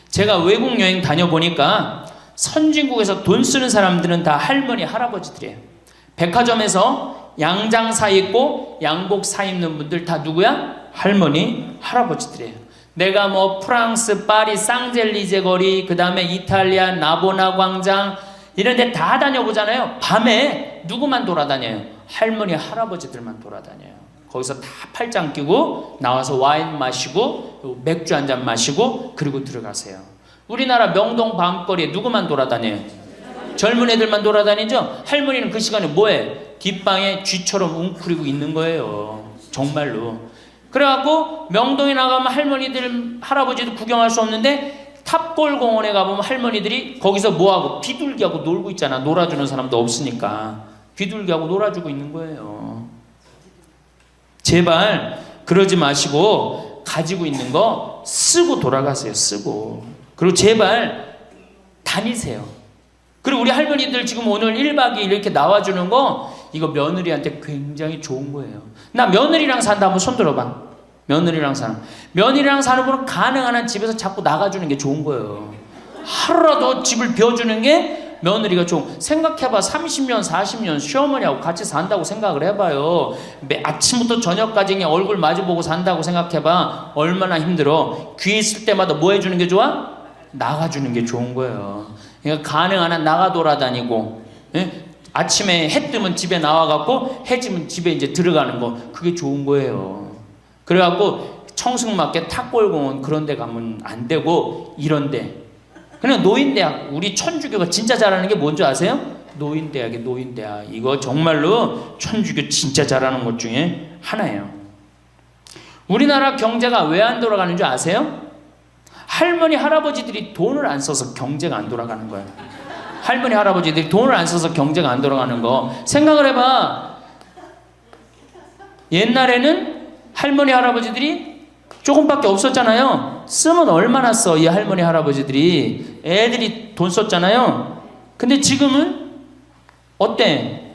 제가 외국 여행 다녀보니까 선진국에서 돈 쓰는 사람들은 다 할머니 할아버지들이에요. 백화점에서 양장 사 입고 양복 사 입는 분들 다 누구야? 할머니 할아버지들이에요. 내가 뭐 프랑스 파리 쌍젤리제 거리, 그 다음에 이탈리아 나보나 광장 이런 데 다 다녀보잖아요. 밤에 누구만 돌아다녀요? 할머니 할아버지들만 돌아다녀요. 거기서 다 팔짱 끼고 나와서 와인 마시고 맥주 한 잔 마시고 그리고 들어가세요. 우리나라 명동 밤거리에 누구만 돌아다녀요? 젊은 애들만 돌아다니죠? 할머니는 그 시간에 뭐해? 뒷방에 쥐처럼 웅크리고 있는 거예요. 정말로. 그래갖고 명동에 나가면 할머니들 할아버지도 구경할 수 없는데 탑골 공원에 가보면 할머니들이 거기서 뭐하고 비둘기하고 놀고 있잖아. 놀아주는 사람도 없으니까 비둘기하고 놀아주고 있는 거예요. 제발 그러지 마시고 가지고 있는 거 쓰고 돌아가세요. 쓰고. 그리고 제발 다니세요. 그리고 우리 할머니들 지금 오늘 1박 2일 이렇게 나와주는 거 이거 며느리한테 굉장히 좋은 거예요. 나 며느리랑 산다 한번 손 들어봐. 며느리랑 사는. 며느리랑 사는 분은 가능한 한 집에서 자꾸 나가주는 게 좋은 거예요. 하루라도 집을 비워주는 게 며느리가 좋은. 생각해봐. 30년 40년 시어머니하고 같이 산다고 생각을 해봐요. 아침부터 저녁까지 그냥 얼굴 마주보고 산다고 생각해봐. 얼마나 힘들어. 귀 있을 때마다 뭐 해주는 게 좋아? 나가주는 게 좋은 거예요. 그러니까 가능한 한 나가 돌아다니고, 예? 아침에 해 뜨면 집에 나와갖고 해 지면 집에 이제 들어가는 거 그게 좋은 거예요. 그래갖고 청승맞게 탑골공원 그런 데 가면 안 되고 이런 데 그냥 노인대학. 우리 천주교가 진짜 잘하는 게 뭔지 아세요? 노인대학이에요. 노인대학. 이거 정말로 천주교 진짜 잘하는 것 중에 하나예요. 우리나라 경제가 왜 안 돌아가는 줄 아세요? 할머니 할아버지들이 돈을 안 써서 경제가 안 돌아가는 거예요. 할머니 할아버지들이 돈을 안 써서 경제가 안 돌아가는 거 생각을 해봐. 옛날에는 할머니 할아버지들이 조금밖에 없었잖아요. 쓰면 얼마나 써, 이 할머니 할아버지들이. 애들이 돈 썼잖아요. 근데 지금은 어때?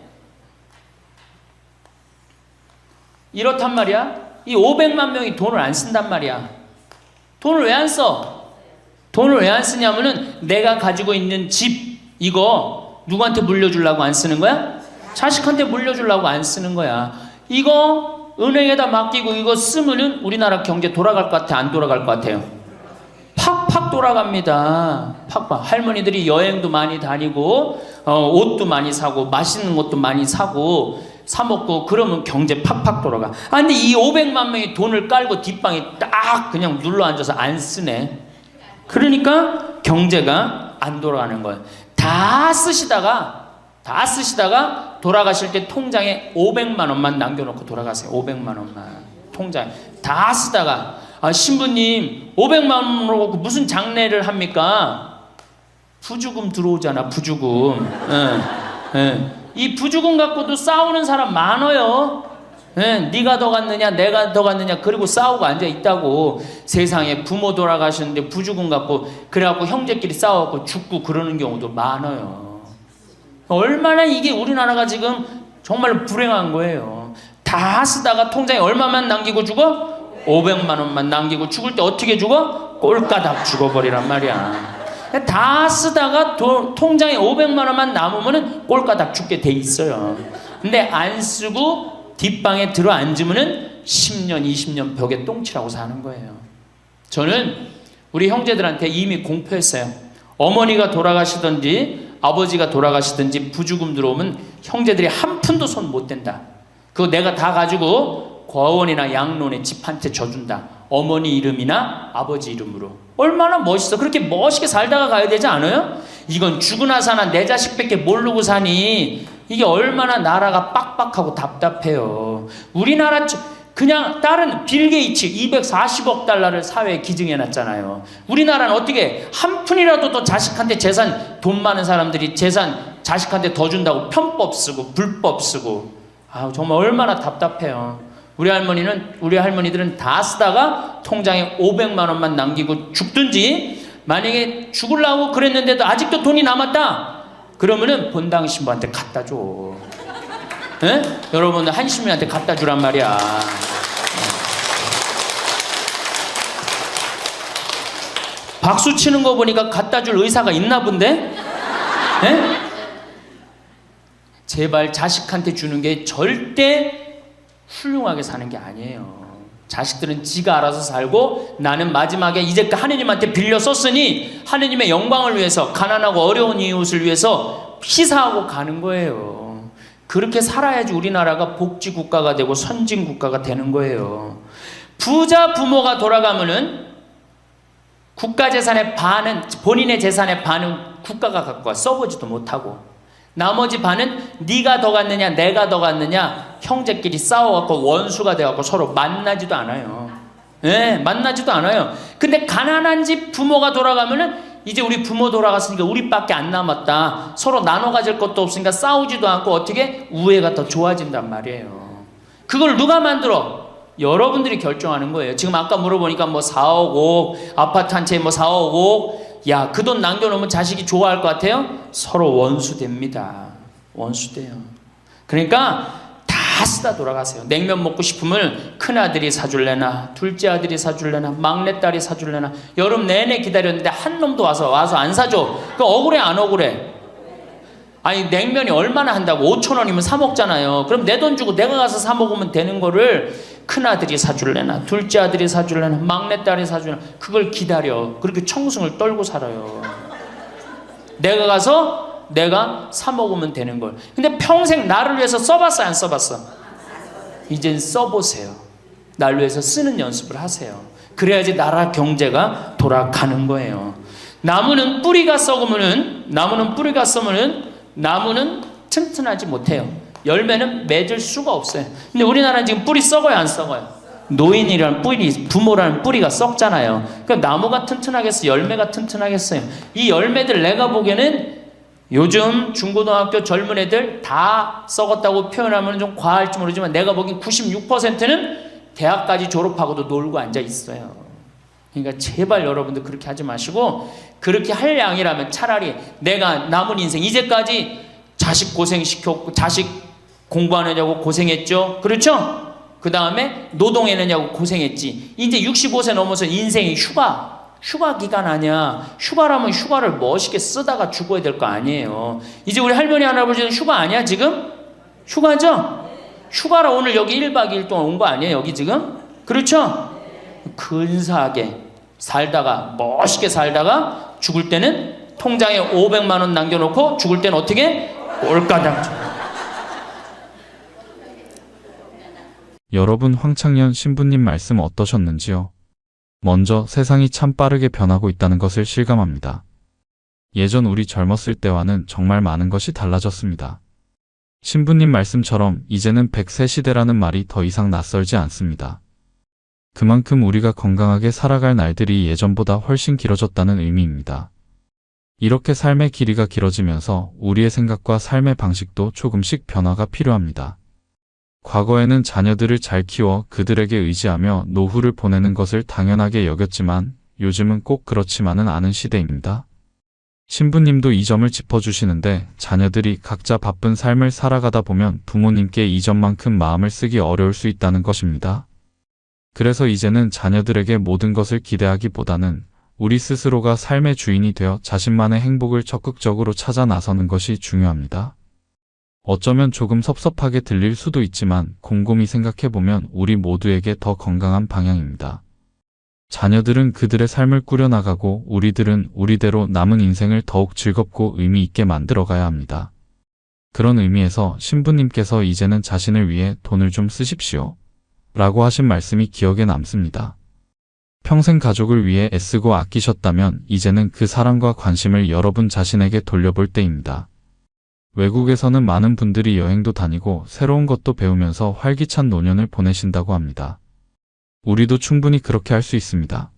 이렇단 말이야. 이 500만 명이 돈을 안 쓴단 말이야. 돈을 왜 안 써? 돈을 왜 안 쓰냐면은 내가 가지고 있는 집 이거 누구한테 물려주려고 안 쓰는 거야? 자식한테 물려주려고 안 쓰는 거야. 이거 은행에다 맡기고 이거 쓰면은 우리나라 경제 돌아갈 것 같아? 안 돌아갈 것 같아요? 팍팍 돌아갑니다. 팍팍. 할머니들이 여행도 많이 다니고 옷도 많이 사고 맛있는 것도 많이 사고 사 먹고 그러면 경제 팍팍 돌아가. 아 근데 이 500만 명이 돈을 깔고 뒷방에 딱 그냥 눌러 앉아서 안 쓰네. 그러니까 경제가 안 돌아가는 거예요. 다 쓰시다가 돌아가실 때 통장에 500만 원만 남겨놓고 돌아가세요. 500만 원만 통장에 다 쓰다가 신부님 500만 원으로 무슨 장례를 합니까? 부주금 들어오잖아. 부주금. 이 부주금 갖고도 싸우는 사람 많아요. 네가 더 갔느냐 내가 더 갔느냐 그리고 싸우고 앉아 있다고. 세상에 부모 돌아가셨는데 부주금 갖고 그래갖고 형제끼리 싸워갖고 죽고 그러는 경우도 많아요. 얼마나 이게 우리나라가 지금 정말 불행한 거예요. 다 쓰다가 통장에 얼마만 남기고 죽어? 500만 원만 남기고 죽을 때 어떻게 죽어? 꼴까닥 죽어버리란 말이야. 다 쓰다가 통장에 500만 원만 남으면은 꼴까닥 죽게 돼 있어요. 근데 안 쓰고 뒷방에 들어 앉으면은 10년, 20년 벽에 똥치라고 사는 거예요. 저는 우리 형제들한테 이미 공표했어요. 어머니가 돌아가시든지 아버지가 돌아가시든지 부주금 들어오면 형제들이 한 푼도 손 못 댄다. 그거 내가 다 가지고 과원이나 양론에 집 한 채 져준다. 어머니 이름이나 아버지 이름으로. 얼마나 멋있어. 그렇게 멋있게 살다가 가야 되지 않아요? 이건 죽으나 사나 내 자식밖에 모르고 사니 이게 얼마나 나라가 빡빡하고 답답해요. 우리나라 그냥 다른 빌 게이츠 240억 달러를 사회에 기증해놨잖아요. 우리나라는 어떻게 한 푼이라도 더 자식한테 재산, 돈 많은 사람들이 재산 자식한테 더 준다고 편법 쓰고 불법 쓰고. 아, 정말 얼마나 답답해요. 우리 할머니들은 다 쓰다가 통장에 500만 원만 남기고 죽든지, 만약에 죽으려고 그랬는데도 아직도 돈이 남았다 그러면은 본당 신부한테 갖다 줘. 에? 여러분 한시민한테 갖다 주란 말이야. 박수 치는 거 보니까 갖다 줄 의사가 있나 본데? 에? 제발 자식한테 주는 게 절대 훌륭하게 사는 게 아니에요. 자식들은 지가 알아서 살고 나는 마지막에 이제 하느님한테 빌려 썼으니 하느님의 영광을 위해서 가난하고 어려운 이웃을 위해서 희사하고 가는 거예요. 그렇게 살아야지 우리나라가 복지국가가 되고 선진국가가 되는 거예요. 부자 부모가 돌아가면은 국가 재산의 반은, 본인의 재산의 반은 국가가 갖고 와 써보지도 못하고, 나머지 반은 네가 더 갖느냐 내가 더 갖느냐 형제끼리 싸워갖고 원수가 돼갖고 서로 만나지도 않아요. 네, 만나지도 않아요. 근데 가난한 집 부모가 돌아가면은 이제 우리 부모 돌아갔으니까 우리밖에 안 남았다. 서로 나눠 가질 것도 없으니까 싸우지도 않고 어떻게 우애가 더 좋아진단 말이에요. 그걸 누가 만들어? 여러분들이 결정하는 거예요. 지금 아까 물어보니까 뭐 4억 5억 아파트 한 채 뭐 4억 5억, 야, 그 돈 남겨놓으면 자식이 좋아할 것 같아요? 서로 원수됩니다. 원수돼요. 그러니까 다 쓰다 돌아가세요. 냉면 먹고 싶으면 큰아들이 사줄래나 둘째 아들이 사줄래나 막내딸이 사줄래나 여름 내내 기다렸는데 한 놈도 와서 안 사줘. 그 억울해 안 억울해? 아니 냉면이 얼마나 한다고 5천 원이면 사 먹잖아요. 그럼 내 돈 주고 내가 가서 사 먹으면 되는 거를 큰아들이 사줄래나 둘째 아들이 사줄래나 막내딸이 사줄래나 그걸 기다려. 그렇게 청승을 떨고 살아요. 내가 가서 내가 사 먹으면 되는 걸. 근데 평생 나를 위해서 써봤어 안 써봤어? 이젠 써보세요. 나를 위해서 쓰는 연습을 하세요. 그래야지 나라 경제가 돌아가는 거예요. 나무는 뿌리가 썩으면은 나무는 튼튼하지 못해요. 열매는 맺을 수가 없어요. 근데 우리나라는 지금 뿌리 썩어요 안 썩어요? 노인이라는 뿌리, 부모라는 뿌리가 썩잖아요. 그러니까 나무가 튼튼하겠어요? 열매가 튼튼하겠어요? 이 열매들 내가 보기에는 요즘 중고등학교 젊은 애들 다 썩었다고 표현하면 좀 과할지 모르지만 내가 보기엔 96%는 대학까지 졸업하고도 놀고 앉아 있어요. 그러니까 제발 여러분들 그렇게 하지 마시고, 그렇게 할 양이라면 차라리 내가 남은 인생 이제까지 자식 고생시켰고 자식 공부하느냐고 고생했죠. 그렇죠? 그 다음에 노동해내냐고 고생했지. 이제 65세 넘어서 인생이 휴가 기간 아니야. 휴가라면 휴가를 멋있게 쓰다가 죽어야 될 거 아니에요. 이제 우리 할머니 할아버지는 휴가 아니야 지금? 휴가죠? 휴가라 오늘 여기 1박 2일 동안 온 거 아니에요 여기 지금? 그렇죠? 근사하게 살다가 멋있게 살다가 죽을 때는 통장에 500만 원 남겨놓고 죽을 때는 어떻게? 꼴까닥. 여러분 황창년 신부님 말씀 어떠셨는지요? 먼저 세상이 참 빠르게 변하고 있다는 것을 실감합니다. 예전 우리 젊었을 때와는 정말 많은 것이 달라졌습니다. 신부님 말씀처럼 이제는 100세 시대라는 말이 더 이상 낯설지 않습니다. 그만큼 우리가 건강하게 살아갈 날들이 예전보다 훨씬 길어졌다는 의미입니다. 이렇게 삶의 길이가 길어지면서 우리의 생각과 삶의 방식도 조금씩 변화가 필요합니다. 과거에는 자녀들을 잘 키워 그들에게 의지하며 노후를 보내는 것을 당연하게 여겼지만 요즘은 꼭 그렇지만은 않은 시대입니다. 신부님도 이 점을 짚어주시는데 자녀들이 각자 바쁜 삶을 살아가다 보면 부모님께 이전만큼 마음을 쓰기 어려울 수 있다는 것입니다. 그래서 이제는 자녀들에게 모든 것을 기대하기보다는 우리 스스로가 삶의 주인이 되어 자신만의 행복을 적극적으로 찾아 나서는 것이 중요합니다. 어쩌면 조금 섭섭하게 들릴 수도 있지만 곰곰이 생각해보면 우리 모두에게 더 건강한 방향입니다. 자녀들은 그들의 삶을 꾸려나가고 우리들은 우리대로 남은 인생을 더욱 즐겁고 의미 있게 만들어가야 합니다. 그런 의미에서 신부님께서 이제는 자신을 위해 돈을 좀 쓰십시오 라고 하신 말씀이 기억에 남습니다. 평생 가족을 위해 애쓰고 아끼셨다면 이제는 그 사랑과 관심을 여러분 자신에게 돌려볼 때입니다. 외국에서는 많은 분들이 여행도 다니고 새로운 것도 배우면서 활기찬 노년을 보내신다고 합니다. 우리도 충분히 그렇게 할 수 있습니다.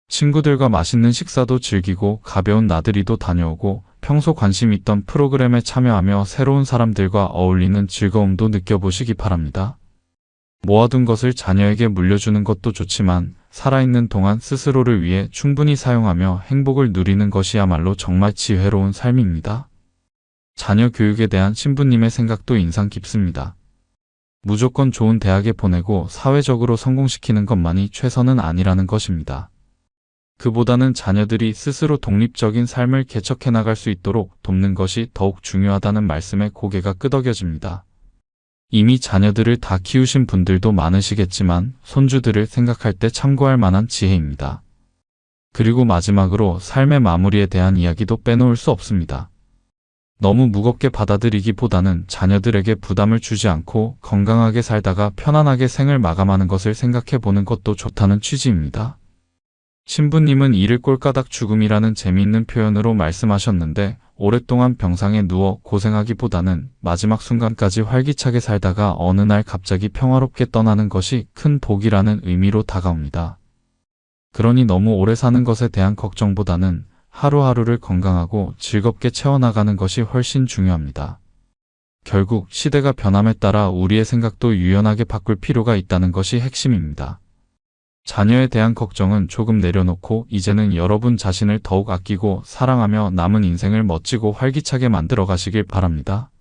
친구들과 맛있는 식사도 즐기고 가벼운 나들이도 다녀오고 평소 관심 있던 프로그램에 참여하며 새로운 사람들과 어울리는 즐거움도 느껴보시기 바랍니다. 모아둔 것을 자녀에게 물려주는 것도 좋지만 살아있는 동안 스스로를 위해 충분히 사용하며 행복을 누리는 것이야말로 정말 지혜로운 삶입니다. 자녀 교육에 대한 신부님의 생각도 인상 깊습니다. 무조건 좋은 대학에 보내고 사회적으로 성공시키는 것만이 최선은 아니라는 것입니다. 그보다는 자녀들이 스스로 독립적인 삶을 개척해 나갈 수 있도록 돕는 것이 더욱 중요하다는 말씀에 고개가 끄덕여집니다. 이미 자녀들을 다 키우신 분들도 많으시겠지만 손주들을 생각할 때 참고할 만한 지혜입니다. 그리고 마지막으로 삶의 마무리에 대한 이야기도 빼놓을 수 없습니다. 너무 무겁게 받아들이기보다는 자녀들에게 부담을 주지 않고 건강하게 살다가 편안하게 생을 마감하는 것을 생각해 보는 것도 좋다는 취지입니다. 신부님은 이를 꼴까닥 죽음이라는 재미있는 표현으로 말씀하셨는데 오랫동안 병상에 누워 고생하기보다는 마지막 순간까지 활기차게 살다가 어느 날 갑자기 평화롭게 떠나는 것이 큰 복이라는 의미로 다가옵니다. 그러니 너무 오래 사는 것에 대한 걱정보다는 하루하루를 건강하고 즐겁게 채워나가는 것이 훨씬 중요합니다. 결국 시대가 변함에 따라 우리의 생각도 유연하게 바꿀 필요가 있다는 것이 핵심입니다. 자녀에 대한 걱정은 조금 내려놓고 이제는 여러분 자신을 더욱 아끼고 사랑하며 남은 인생을 멋지고 활기차게 만들어 가시길 바랍니다.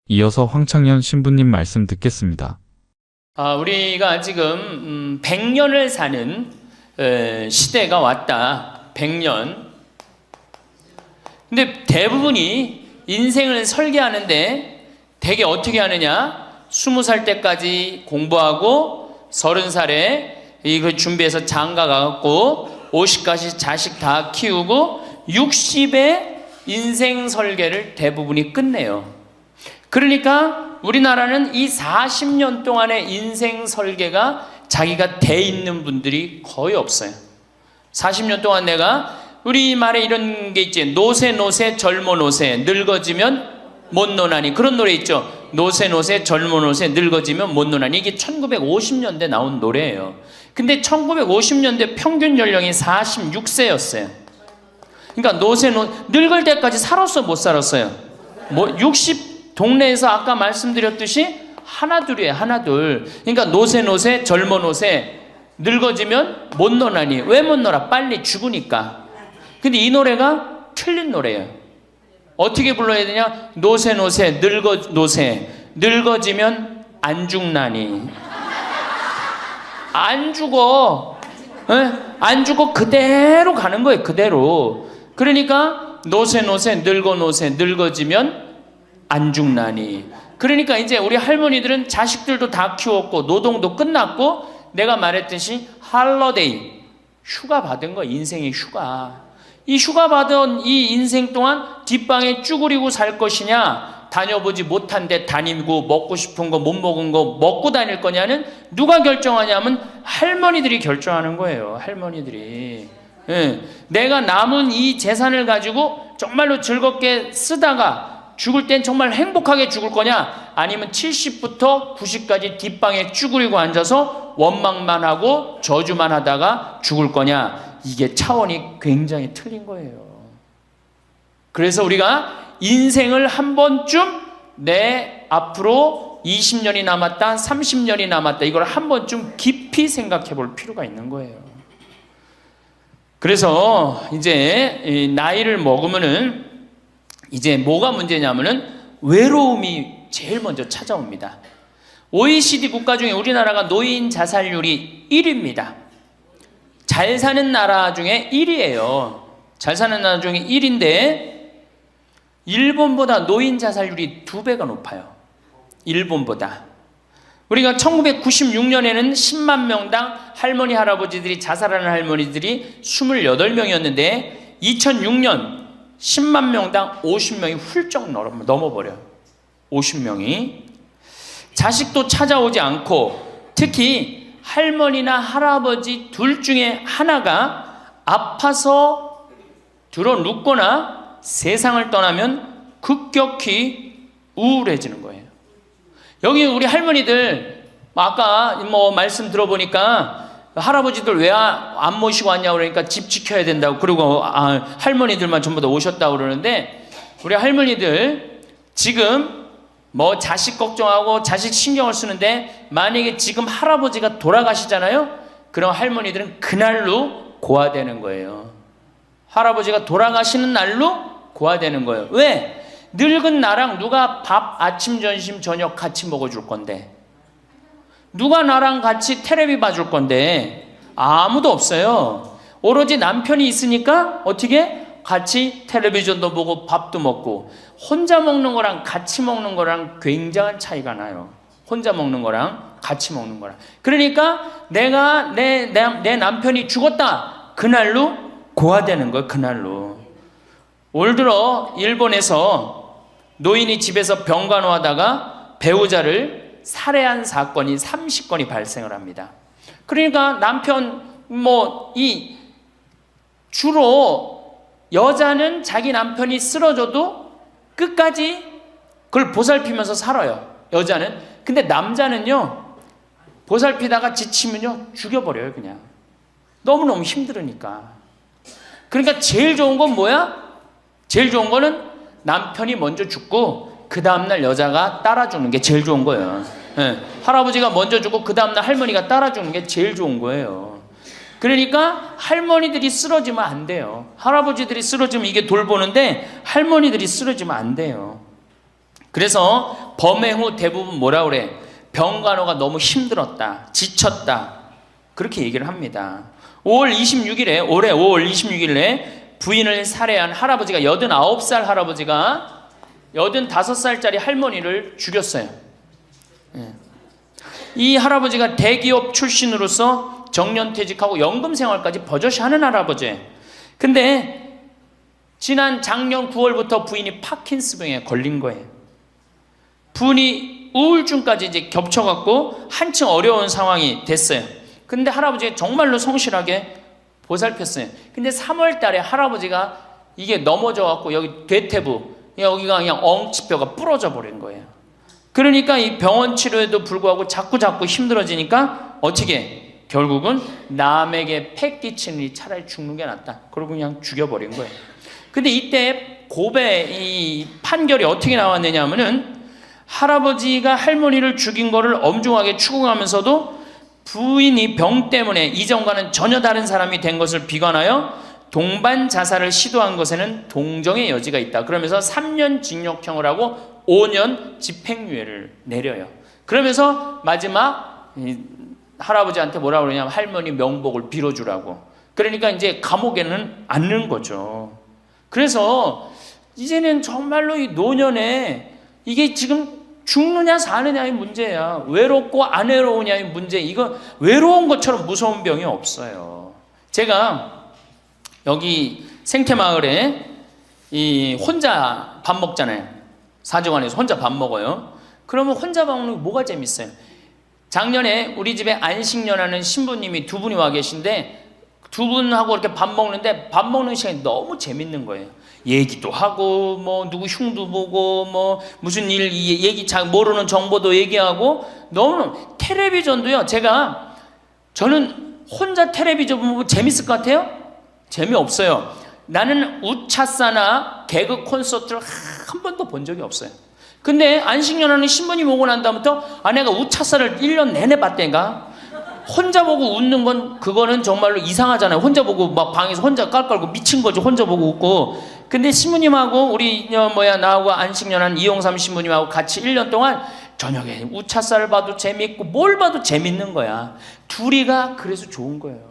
이어서 황창년 신부님 말씀 듣겠습니다. 우리가 지금 100년을 사는 시대가 왔다. 100년. 근데 대부분이 인생을 설계하는데 되게 어떻게 하느냐? 20살 때까지 공부하고 30살에 이거 준비해서 장가 가갖고 50까지 자식 다 키우고 60에 인생 설계를 대부분이 끝내요. 그러니까 우리나라는 이 40년 동안의 인생 설계가 자기가 돼 있는 분들이 거의 없어요. 40년 동안 내가 우리 말에 이런 게 있지. 노세 노세 젊어 노세 늙어지면 못 노나니. 그런 노래 있죠. 노세 노세 젊어 노세 늙어지면 못 노나니. 이게 1950년대 나온 노래예요. 근데 1950년대 평균 연령이 46세였어요. 그러니까 늙을 때까지 살았어 못 살았어요? 60 동네에서 아까 말씀드렸듯이 하나둘이에요. 하나둘. 그러니까 노세 노세 젊어 노세 늙어지면 못 노나니. 왜 못 놀아? 빨리 죽으니까. 근데 이 노래가 틀린 노래예요. 어떻게 불러야 되냐? 노세 노세 늙어지면 안 죽나니. 안 죽어. 에? 안 죽어. 그대로 가는 거예요. 그대로. 그러니까 노세 늙어지면 안 죽나니. 그러니까 이제 우리 할머니들은 자식들도 다 키웠고 노동도 끝났고 내가 말했듯이 할러데이 휴가 받은 거. 인생의 휴가. 이 휴가 받은 이 인생 동안 뒷방에 쭈그리고 살 것이냐, 다녀보지 못한 데 다니고 먹고 싶은 거 못 먹은 거 먹고 다닐 거냐는 누가 결정하냐면 할머니들이 결정하는 거예요. 할머니들이. 예. 내가 남은 이 재산을 가지고 정말로 즐겁게 쓰다가 죽을 땐 정말 행복하게 죽을 거냐, 아니면 70부터 90까지 뒷방에 쭈그리고 앉아서 원망만 하고 저주만 하다가 죽을 거냐. 이게 차원이 굉장히 틀린 거예요. 그래서 우리가 인생을 한 번쯤 내 앞으로 20년이 남았다, 30년이 남았다, 이걸 한 번쯤 깊이 생각해 볼 필요가 있는 거예요. 그래서 이제 나이를 먹으면은 이제 뭐가 문제냐면은 외로움이 제일 먼저 찾아옵니다. OECD 국가 중에 우리나라가 노인 자살률이 1위입니다. 잘 사는 나라 중에 1위예요. 잘 사는 나라 중에 1위인데 일본보다 노인 자살률이 2배가 높아요. 일본보다. 우리가 1996년에는 10만 명당 할머니 할아버지들이 자살하는 할머니들이 28명이었는데 2006년 10만 명당 50명이 훌쩍 넘어버려요. 50명이. 자식도 찾아오지 않고 특히 할머니나 할아버지 둘 중에 하나가 아파서 들어눕거나 세상을 떠나면 급격히 우울해지는 거예요. 여기 우리 할머니들 아까 뭐 말씀 들어보니까 할아버지들 왜 안 모시고 왔냐고 그러니까 집 지켜야 된다고 그리고 할머니들만 전부 다 오셨다고 그러는데 우리 할머니들 지금 뭐 자식 걱정하고 자식 신경을 쓰는데 만약에 지금 할아버지가 돌아가시잖아요. 그럼 할머니들은 그날로 고아되는 거예요. 할아버지가 돌아가시는 날로 고아되는 거예요. 왜? 늙은 나랑 누가 밥 아침 점심 저녁 같이 먹어줄 건데 누가 나랑 같이 텔레비 봐줄 건데 아무도 없어요. 오로지 남편이 있으니까 어떻게 같이 텔레비전도 보고 밥도 먹고 혼자 먹는 거랑 같이 먹는 거랑 굉장한 차이가 나요. 혼자 먹는 거랑 같이 먹는 거랑. 그러니까 내가 내 남편이 죽었다 그날로 고아되는 거예요. 그날로. 올 들어 일본에서 노인이 집에서 병간호하다가 배우자를 살해한 사건이 30건이 발생을 합니다. 그러니까 남편 주로 여자는 자기 남편이 쓰러져도 끝까지 그걸 보살피면서 살아요. 여자는. 근데 남자는요 보살피다가 지치면요 죽여버려요. 그냥 너무너무 힘들으니까. 그러니까 제일 좋은 건 뭐야? 제일 좋은 거는 남편이 먼저 죽고 그 다음날 여자가 따라 죽는 게 제일 좋은 거예요. 네. 할아버지가 먼저 죽고 그 다음날 할머니가 따라 죽는 게 제일 좋은 거예요. 그러니까 할머니들이 쓰러지면 안 돼요. 할아버지들이 쓰러지면 이게 돌보는데 할머니들이 쓰러지면 안 돼요. 그래서 범행 후 대부분 뭐라 그래? 병간호가 너무 힘들었다, 지쳤다 그렇게 얘기를 합니다. 올해 5월 26일에 부인을 살해한 할아버지가 89살 할아버지가 85살짜리 할머니를 죽였어요. 이 할아버지가 대기업 출신으로서 정년퇴직하고 연금생활까지 버젓이 하는 할아버지예요. 근데 지난 작년 9월부터 부인이 파킨스병에 걸린 거예요. 부인이 우울증까지 이제 겹쳐갖고 한층 어려운 상황이 됐어요. 근데 할아버지가 정말로 성실하게 보살폈어요. 근데 3월 달에 할아버지가 이게 넘어져갖고 여기 대퇴부, 여기가 그냥 엉치뼈가 부러져 버린 거예요. 그러니까 이 병원 치료에도 불구하고 자꾸 힘들어지니까 어떻게 결국은 남에게 패 끼치니 차라리 죽는 게 낫다. 그러고 그냥 죽여버린 거예요. 근데 이때 이 판결이 어떻게 나왔느냐 하면은 할아버지가 할머니를 죽인 거를 엄중하게 추궁하면서도 부인이 병 때문에 이전과는 전혀 다른 사람이 된 것을 비관하여 동반 자살을 시도한 것에는 동정의 여지가 있다. 그러면서 3년 징역형을 하고 5년 집행유예를 내려요. 그러면서 마지막 할아버지한테 뭐라고 그러냐면 할머니 명복을 빌어주라고. 그러니까 이제 감옥에는 안 넣은 거죠. 그래서 이제는 정말로 이 노년에 이게 지금 죽느냐 사느냐의 문제야. 외롭고 안 외로우냐의 문제. 이거 외로운 것처럼 무서운 병이 없어요. 제가 여기 생태마을에 혼자 밥 먹잖아요. 사정원에서 혼자 밥 먹어요. 그러면 혼자 밥 먹는 게 뭐가 재밌어요? 작년에 우리 집에 안식년하는 신부님이 2분이 와 계신데 2분하고 이렇게 밥 먹는데 밥 먹는 시간이 너무 재밌는 거예요. 얘기도 하고 뭐 누구 흉도 보고 뭐 무슨 일 얘기 잘 모르는 정보도 얘기하고 너무 텔레비전도요. 저는 혼자 텔레비전 보면 재밌을 것 같아요? 재미없어요. 나는 우차사나 개그 콘서트를 한 번도 본 적이 없어요. 근데 안식년하는 신부님 오고 난 다음부터 내가 우차사를 1년 내내 봤다니까. 혼자 보고 웃는 건 그거는 정말로 이상하잖아요. 혼자 보고 막 방에서 혼자 깔깔고 미친 거죠. 혼자 보고 웃고. 근데 신부님하고 나하고 안식년한 이용삼 신부님하고 같이 1년 동안 저녁에 우차사를 봐도 재밌고 뭘 봐도 재밌는 거야. 둘이가 그래서 좋은 거예요.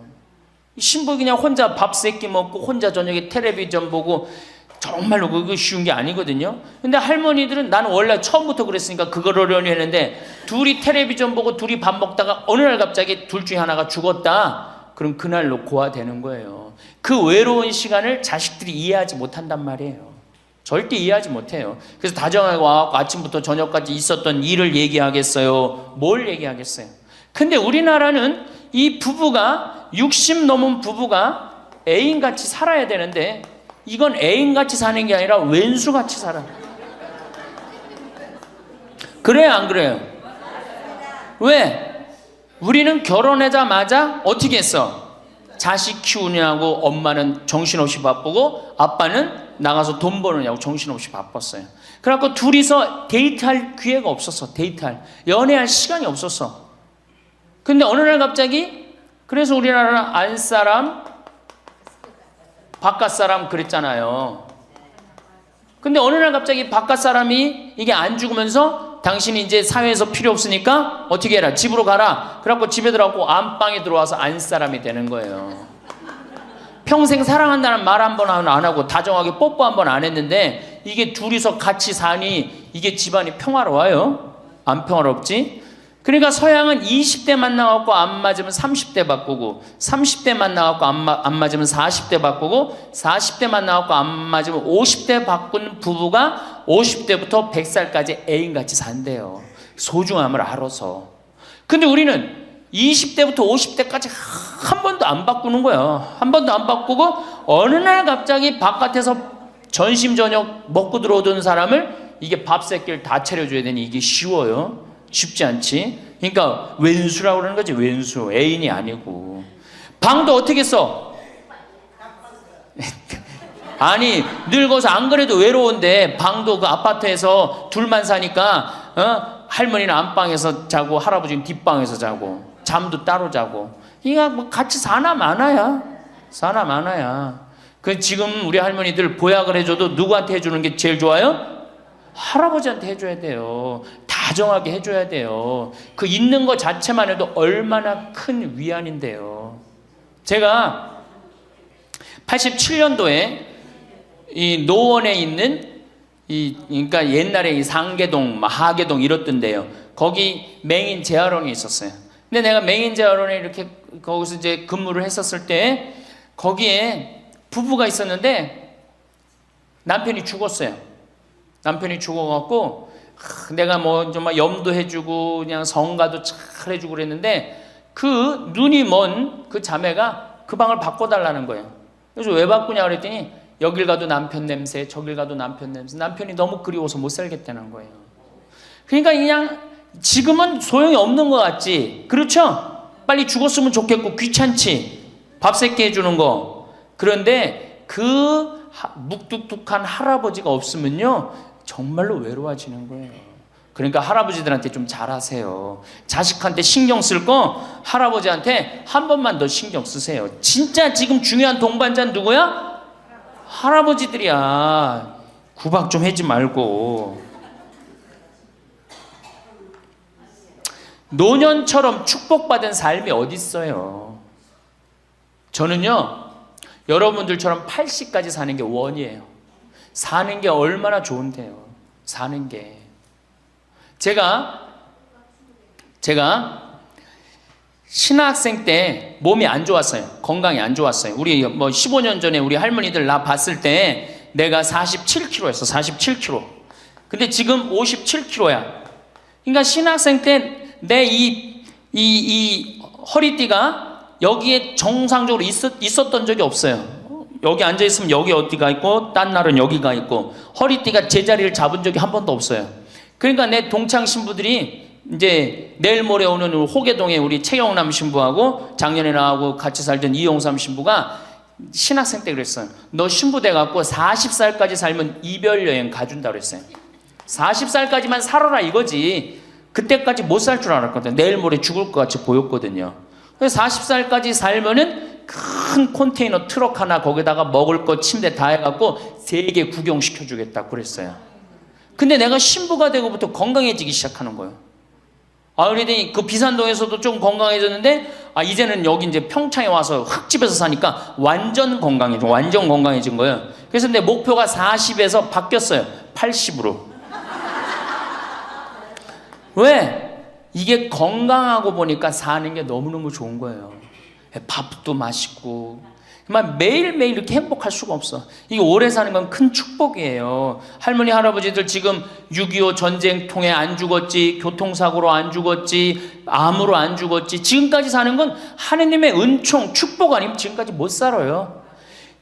신부 그냥 혼자 밥 세끼 먹고 혼자 저녁에 텔레비전 보고 정말로 그거 쉬운 게 아니거든요. 근데 할머니들은 나는 원래 처음부터 그랬으니까 그걸 어려니 했는데 둘이 텔레비전 보고 둘이 밥 먹다가 어느 날 갑자기 둘 중에 하나가 죽었다. 그럼 그날로 고아되는 거예요. 그 외로운 시간을 자식들이 이해하지 못한단 말이에요. 절대 이해하지 못해요. 그래서 다정하게 와갖고 아침부터 저녁까지 있었던 일을 얘기하겠어요? 뭘 얘기하겠어요? 근데 우리나라는 이 부부가 60 넘은 부부가 애인같이 살아야 되는데 이건 애인같이 사는 게 아니라 왼수같이 살아. 그래요, 안 그래요? 왜? 우리는 결혼하자마자 어떻게 했어? 자식 키우느냐고 엄마는 정신없이 바쁘고 아빠는 나가서 돈 버느냐고 정신없이 바빴어요. 그래갖고 둘이서 데이트할 기회가 없었어. 데이트할, 연애할 시간이 없었어. 근데 어느 날 갑자기, 그래서 우리나라는 안사람 바깥사람 그랬잖아요. 근데 어느 날 갑자기 바깥사람이 이게 안 죽으면서 당신이 이제 사회에서 필요 없으니까 어떻게 해라, 집으로 가라. 그래갖고 집에 들어가고 안방에 들어와서 안사람이 되는 거예요. 평생 사랑한다는 말 한 번 안 하고 다정하게 뽀뽀 한 번 안 했는데 이게 둘이서 같이 사니 이게 집안이 평화로워요? 안 평화롭지? 그러니까 서양은 20대 만나갖고 안 맞으면 30대 바꾸고 30대 만나갖고 안 맞으면 40대 바꾸고 40대 만나갖고 안 맞으면 50대 바꾼 부부가 50대부터 100살까지 애인같이 산대요. 소중함을 알아서. 근데 우리는 20대부터 50대까지 한 번도 안 바꾸는 거야. 한 번도 안 바꾸고 어느 날 갑자기 바깥에서 전심 저녁 먹고 들어오던 사람을 이게 밥 새끼를 다 차려줘야 되니 이게 쉬워요? 쉽지 않지. 그러니까 왼수라고 그러는 거지. 왼수, 애인이 아니고. 방도 어떻게 써? 아니 늙어서 안 그래도 외로운데 방도 그 아파트에서 둘만 사니까 할머니는 안방에서 자고 할아버지는 뒷방에서 자고 잠도 따로 자고. 이거 뭐 같이 사나 마나야. 사나 마나야. 그 지금 우리 할머니들 보약을 해줘도 누구한테 해주는 게 제일 좋아요? 할아버지한테 해줘야 돼요. 다정하게 해줘야 돼요. 그 있는 것 자체만 해도 얼마나 큰 위안인데요. 제가 87년도에 이 노원에 있는 그러니까 옛날에 이 상계동, 하계동 이렇던데요. 거기 맹인 재활원이 있었어요. 근데 내가 맹인 재활원에 이렇게 거기서 이제 근무를 했었을 때 거기에 부부가 있었는데 남편이 죽었어요. 남편이 죽어갖고 내가 뭐 정말 염도해주고 그냥 성가도 잘 해주고 그랬는데 그 눈이 먼 그 자매가 그 방을 바꿔달라는 거예요. 그래서 왜 바꾸냐 그랬더니 여길 가도 남편 냄새, 저길 가도 남편 냄새. 남편이 너무 그리워서 못 살겠다는 거예요. 그러니까 그냥 지금은 소용이 없는 것 같지. 그렇죠? 빨리 죽었으면 좋겠고 귀찮지. 밥 새끼 해주는 거. 그런데 그 묵뚝뚝한 할아버지가 없으면요 정말로 외로워지는 거예요. 그러니까 할아버지들한테 좀 잘하세요. 자식한테 신경 쓸 거 할아버지한테 한 번만 더 신경 쓰세요. 진짜 지금 중요한 동반자는 누구야? 할아버지들이야. 구박 좀 하지 말고. 노년처럼 축복받은 삶이 어디 있어요? 저는요 여러분들처럼 80까지 사는 게 원이에요. 사는 게 얼마나 좋은데요. 사는 게. 제가 신학생 때 몸이 안 좋았어요. 건강이 안 좋았어요. 우리 뭐 15년 전에 우리 할머니들 나 봤을 때 내가 47kg였어. 47kg. 근데 지금 57kg야. 그러니까 신학생 때 내 이 허리띠가 여기에 정상적으로 있었던 적이 없어요. 여기 앉아있으면 여기 어디가 있고 딴 날은 여기가 있고 허리띠가 제자리를 잡은 적이 한 번도 없어요. 그러니까 내 동창 신부들이 이제 내일 모레 오는 호계동에 우리 최영남 신부하고 작년에 나하고 같이 살던 이용삼 신부가 신학생 때 그랬어요. 너 신부 돼갖고 40살까지 살면 이별 여행 가준다 그랬어요. 40살까지만 살아라 이거지. 그때까지 못 살 줄 알았거든. 내일 모레 죽을 것 같이 보였거든요. 그래서 40살까지 살면은 큰 컨테이너 트럭 하나 거기다가 먹을 거 침대 다 해갖고 세계 구경시켜주겠다 그랬어요. 근데 내가 신부가 되고부터 건강해지기 시작하는 거예요. 그러더니 그 비산동에서도 좀 건강해졌는데 이제는 여기 이제 평창에 와서 흙집에서 사니까 완전 건강해진 거예요. 그래서 내 목표가 40에서 바뀌었어요. 80으로. 왜? 이게 건강하고 보니까 사는 게 너무너무 좋은 거예요. 밥도 맛있고 매일매일 이렇게 행복할 수가 없어. 이게 오래 사는 건 큰 축복이에요. 할머니 할아버지들 지금 6.25 전쟁 통해 안 죽었지, 교통사고로 안 죽었지, 암으로 안 죽었지, 지금까지 사는 건 하느님의 은총 축복 아니면 지금까지 못 살아요.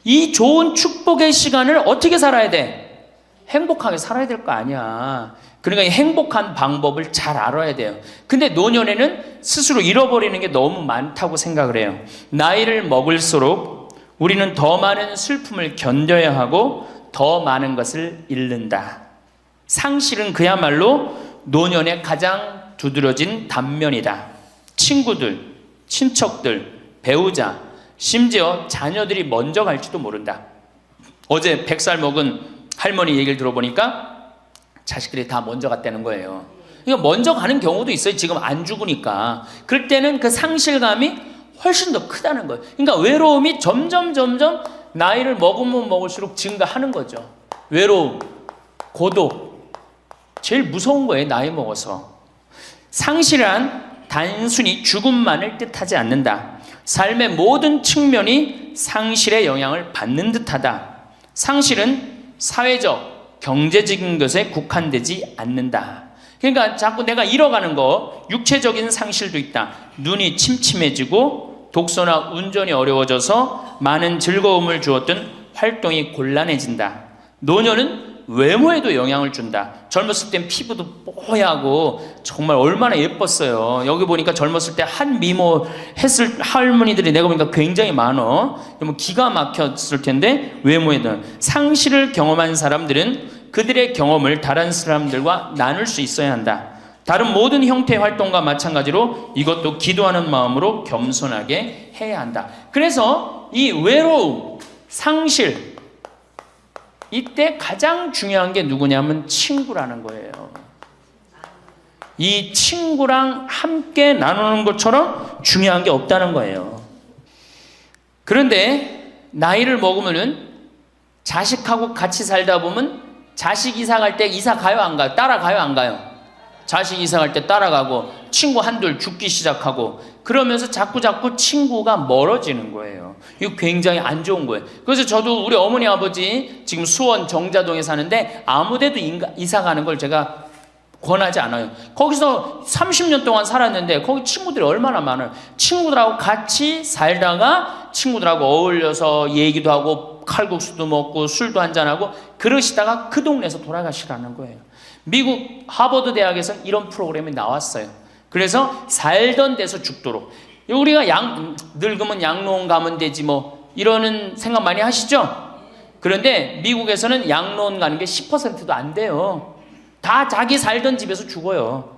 이 좋은 축복의 시간을 어떻게 살아야 돼? 행복하게 살아야 될 거 아니야. 그러니까 이 행복한 방법을 잘 알아야 돼요. 근데 노년에는 스스로 잃어버리는 게 너무 많다고 생각을 해요. 나이를 먹을수록 우리는 더 많은 슬픔을 견뎌야 하고 더 많은 것을 잃는다. 상실은 그야말로 노년의 가장 두드러진 단면이다. 친구들, 친척들, 배우자, 심지어 자녀들이 먼저 갈지도 모른다. 어제 100살 먹은 할머니 얘기를 들어보니까 자식들이 다 먼저 갔다는 거예요. 그러니까 먼저 가는 경우도 있어요. 지금 안 죽으니까. 그럴 때는 그 상실감이 훨씬 더 크다는 거예요. 그러니까 외로움이 점점 나이를 먹으면 먹을수록 증가하는 거죠. 외로움, 고독. 제일 무서운 거예요. 나이 먹어서. 상실은 단순히 죽음만을 뜻하지 않는다. 삶의 모든 측면이 상실의 영향을 받는 듯하다. 상실은 사회적, 경제적인 것에 국한되지 않는다. 그러니까 자꾸 내가 잃어가는 거, 육체적인 상실도 있다. 눈이 침침해지고 독서나 운전이 어려워져서 많은 즐거움을 주었던 활동이 곤란해진다. 노년은 외모에도 영향을 준다. 젊었을 땐 피부도 뽀얗고 정말 얼마나 예뻤어요. 여기 보니까 젊었을 때 한 미모 했을 할머니들이 내가 보니까 굉장히 많어. 기가 막혔을 텐데 외모에도. 상실을 경험한 사람들은 그들의 경험을 다른 사람들과 나눌 수 있어야 한다. 다른 모든 형태의 활동과 마찬가지로 이것도 기도하는 마음으로 겸손하게 해야 한다. 그래서 이 외로움, 상실, 이때 가장 중요한 게 누구냐면 친구라는 거예요. 이 친구랑 함께 나누는 것처럼 중요한 게 없다는 거예요. 그런데 나이를 먹으면은 자식하고 같이 살다 보면 자식 이사 갈 때 이사 가요 안 가요? 따라가요 안 가요? 자식 이사 갈 때 따라가고 친구 한둘 죽기 시작하고 그러면서 자꾸 친구가 멀어지는 거예요. 이거 굉장히 안 좋은 거예요. 그래서 저도 우리 어머니 아버지 지금 수원 정자동에 사는데 아무데도 이사 가는 걸 제가 권하지 않아요. 거기서 30년 동안 살았는데 거기 친구들이 얼마나 많아요. 친구들하고 같이 살다가 친구들하고 어울려서 얘기도 하고 칼국수도 먹고 술도 한잔하고 그러시다가 그 동네에서 돌아가시라는 거예요. 미국 하버드 대학에서 이런 프로그램이 나왔어요. 그래서 살던 데서 죽도록. 우리가 늙으면 양로원 가면 되지 뭐 이러는 생각 많이 하시죠? 그런데 미국에서는 양로원 가는 게 10%도 안 돼요. 다 자기 살던 집에서 죽어요.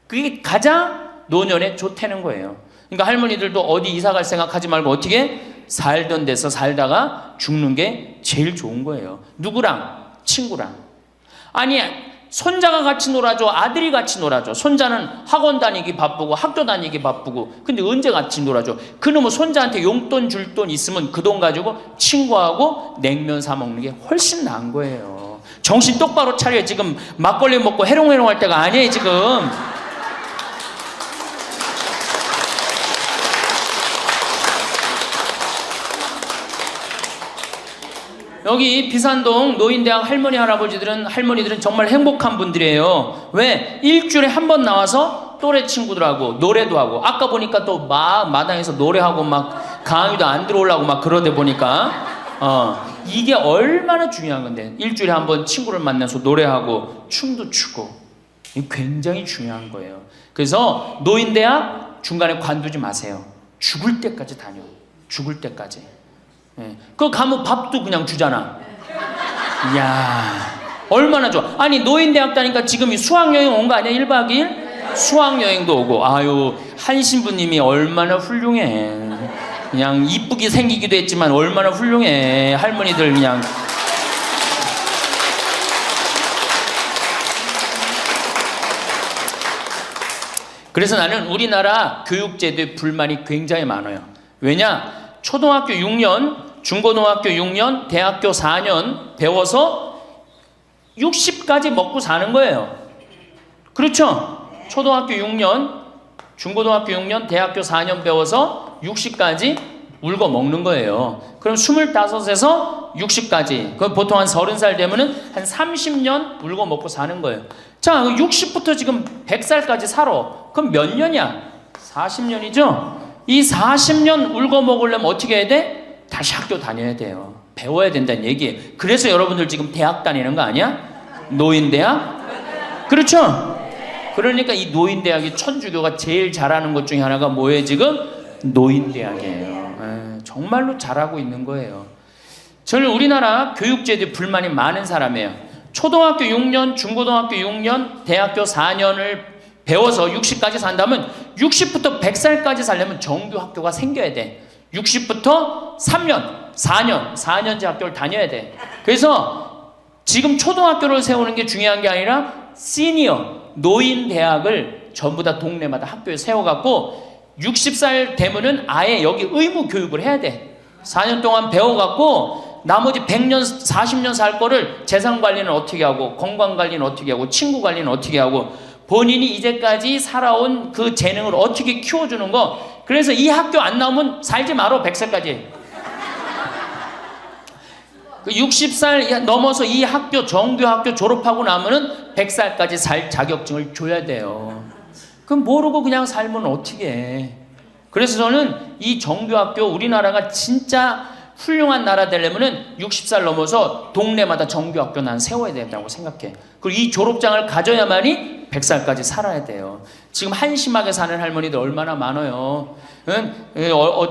그게 가장 노년에 좋다는 거예요. 그러니까 할머니들도 어디 이사 갈 생각하지 말고 어떻게 살던 데서 살다가 죽는 게 제일 좋은 거예요. 누구랑? 친구랑. 아니 손자가 같이 놀아줘, 아들이 같이 놀아줘. 손자는 학원 다니기 바쁘고 학교 다니기 바쁘고 근데 언제 같이 놀아줘? 그놈의 손자한테 용돈 줄 돈 있으면 그 돈 가지고 친구하고 냉면 사 먹는 게 훨씬 나은 거예요. 정신 똑바로 차려. 지금 막걸리 먹고 해롱해롱 할 때가 아니에요 지금. 여기 비산동 노인대학 할머니들은 정말 행복한 분들이에요. 왜? 일주일에 한 번 나와서 또래 친구들하고 노래도 하고 아까 보니까 또 막 마당에서 노래하고 막 강의도 안 들어오려고 막 그러다 보니까 이게 얼마나 중요한 건데 일주일에 한 번 친구를 만나서 노래하고 춤도 추고 이게 굉장히 중요한 거예요. 그래서 노인대학 중간에 관두지 마세요. 죽을 때까지 다녀. 죽을 때까지. 그거 가면 밥도 그냥 주잖아. 이야 얼마나 좋아. 아니 노인대학 다니까 지금 수학여행 온 거 아니야? 1박 2일? 수학여행도 오고. 아유 한 신부님이 얼마나 훌륭해. 그냥 이쁘게 생기기도 했지만 얼마나 훌륭해. 할머니들 그냥 그래서 나는 우리나라 교육제도에 불만이 굉장히 많아요. 왜냐? 초등학교 6년, 중고등학교 6년, 대학교 4년 배워서 60까지 먹고 사는 거예요. 그렇죠? 초등학교 6년, 중고등학교 6년, 대학교 4년 배워서 60까지 울고 먹는 거예요. 그럼 25에서 60까지. 그럼 보통 한 30살 되면은 한 30년 울고 먹고 사는 거예요. 자, 60부터 지금 100살까지 살아. 그럼 몇 년이야? 40년이죠? 이 40년 울고 먹으려면 어떻게 해야 돼? 다시 학교 다녀야 돼요. 배워야 된다는 얘기예요. 그래서 여러분들 지금 대학 다니는 거 아니야? 노인대학? 그렇죠? 그러니까 이 노인대학이 천주교가 제일 잘하는 것 중에 하나가 뭐예요 지금? 노인대학이에요. 정말로 잘하고 있는 거예요. 저는 우리나라 교육제도에 불만이 많은 사람이에요. 초등학교 6년, 중고등학교 6년, 대학교 4년을 배워서 60까지 산다면 60부터 100살까지 살려면 정규학교가 생겨야 돼. 60부터 3년, 4년제 학교를 다녀야 돼. 그래서 지금 초등학교를 세우는 게 중요한 게 아니라 시니어, 노인 대학을 전부 다 동네마다 학교에 세워갖고 60살 되면은 아예 여기 의무 교육을 해야 돼. 4년 동안 배워갖고 나머지 100년, 40년 살 거를 재산 관리는 어떻게 하고, 건강 관리는 어떻게 하고, 친구 관리는 어떻게 하고, 본인이 이제까지 살아온 그 재능을 어떻게 키워주는 거. 그래서 이 학교 안 나오면 살지 말어, 100살까지. 60살 넘어서 이 학교, 정규학교 졸업하고 나면은 100살까지 살 자격증을 줘야 돼요. 그럼 모르고 그냥 살면 어떻게 해. 그래서 저는 이 정규학교, 우리나라가 진짜 훌륭한 나라 되려면은 60살 넘어서 동네마다 정규학교 난 세워야 된다고 생각해. 그리고 이 졸업장을 가져야만이 100살까지 살아야 돼요. 지금 한심하게 사는 할머니들 얼마나 많아요.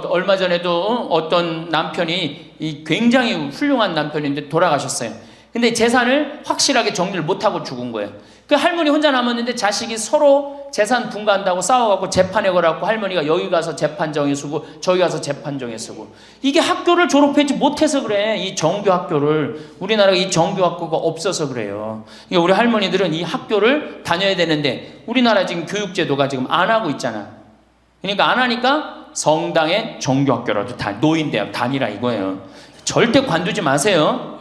얼마 전에도 어떤 남편이 굉장히 훌륭한 남편인데 돌아가셨어요. 근데 재산을 확실하게 정리를 못하고 죽은 거예요. 그 할머니 혼자 남았는데 자식이 서로 재산 분가한다고 싸워갖고 재판에 걸어갖고 할머니가 여기 가서 재판정에 쓰고 저기 가서 재판정에 쓰고. 이게 학교를 졸업하지 못해서 그래. 이 정규 학교를. 우리나라가 이 정규 학교가 없어서 그래요. 그러니까 우리 할머니들은 이 학교를 다녀야 되는데 우리나라 지금 교육제도가 지금 안 하고 있잖아. 그러니까 안 하니까 성당의 정규 학교라도 노인대학 다니라 이거예요. 절대 관두지 마세요.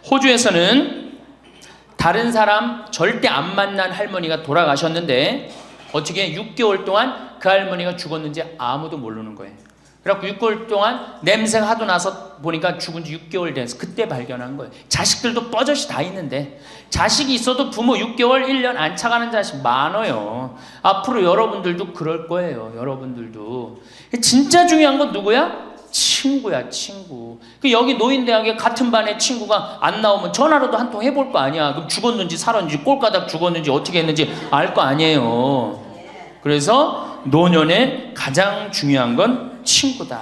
호주에서는 다른 사람 절대 안 만난 할머니가 돌아가셨는데 어떻게 6개월 동안 그 할머니가 죽었는지 아무도 모르는 거예요. 그래갖고 6개월 동안 냄새가 하도 나서 보니까 죽은 지 6개월 돼서 그때 발견한 거예요. 자식들도 뻐젓이 다 있는데 자식이 있어도 부모 6개월, 1년 안 차가는 자식 많아요. 앞으로 여러분들도 그럴 거예요. 여러분들도. 진짜 중요한 건 누구야? 친구야, 친구. 여기 노인대학에 같은 반에 친구가 안 나오면 전화로도 한 통 해볼 거 아니야. 그럼 죽었는지 살았는지 꼴가닥 죽었는지 어떻게 했는지 알 거 아니에요. 그래서 노년에 가장 중요한 건 친구다.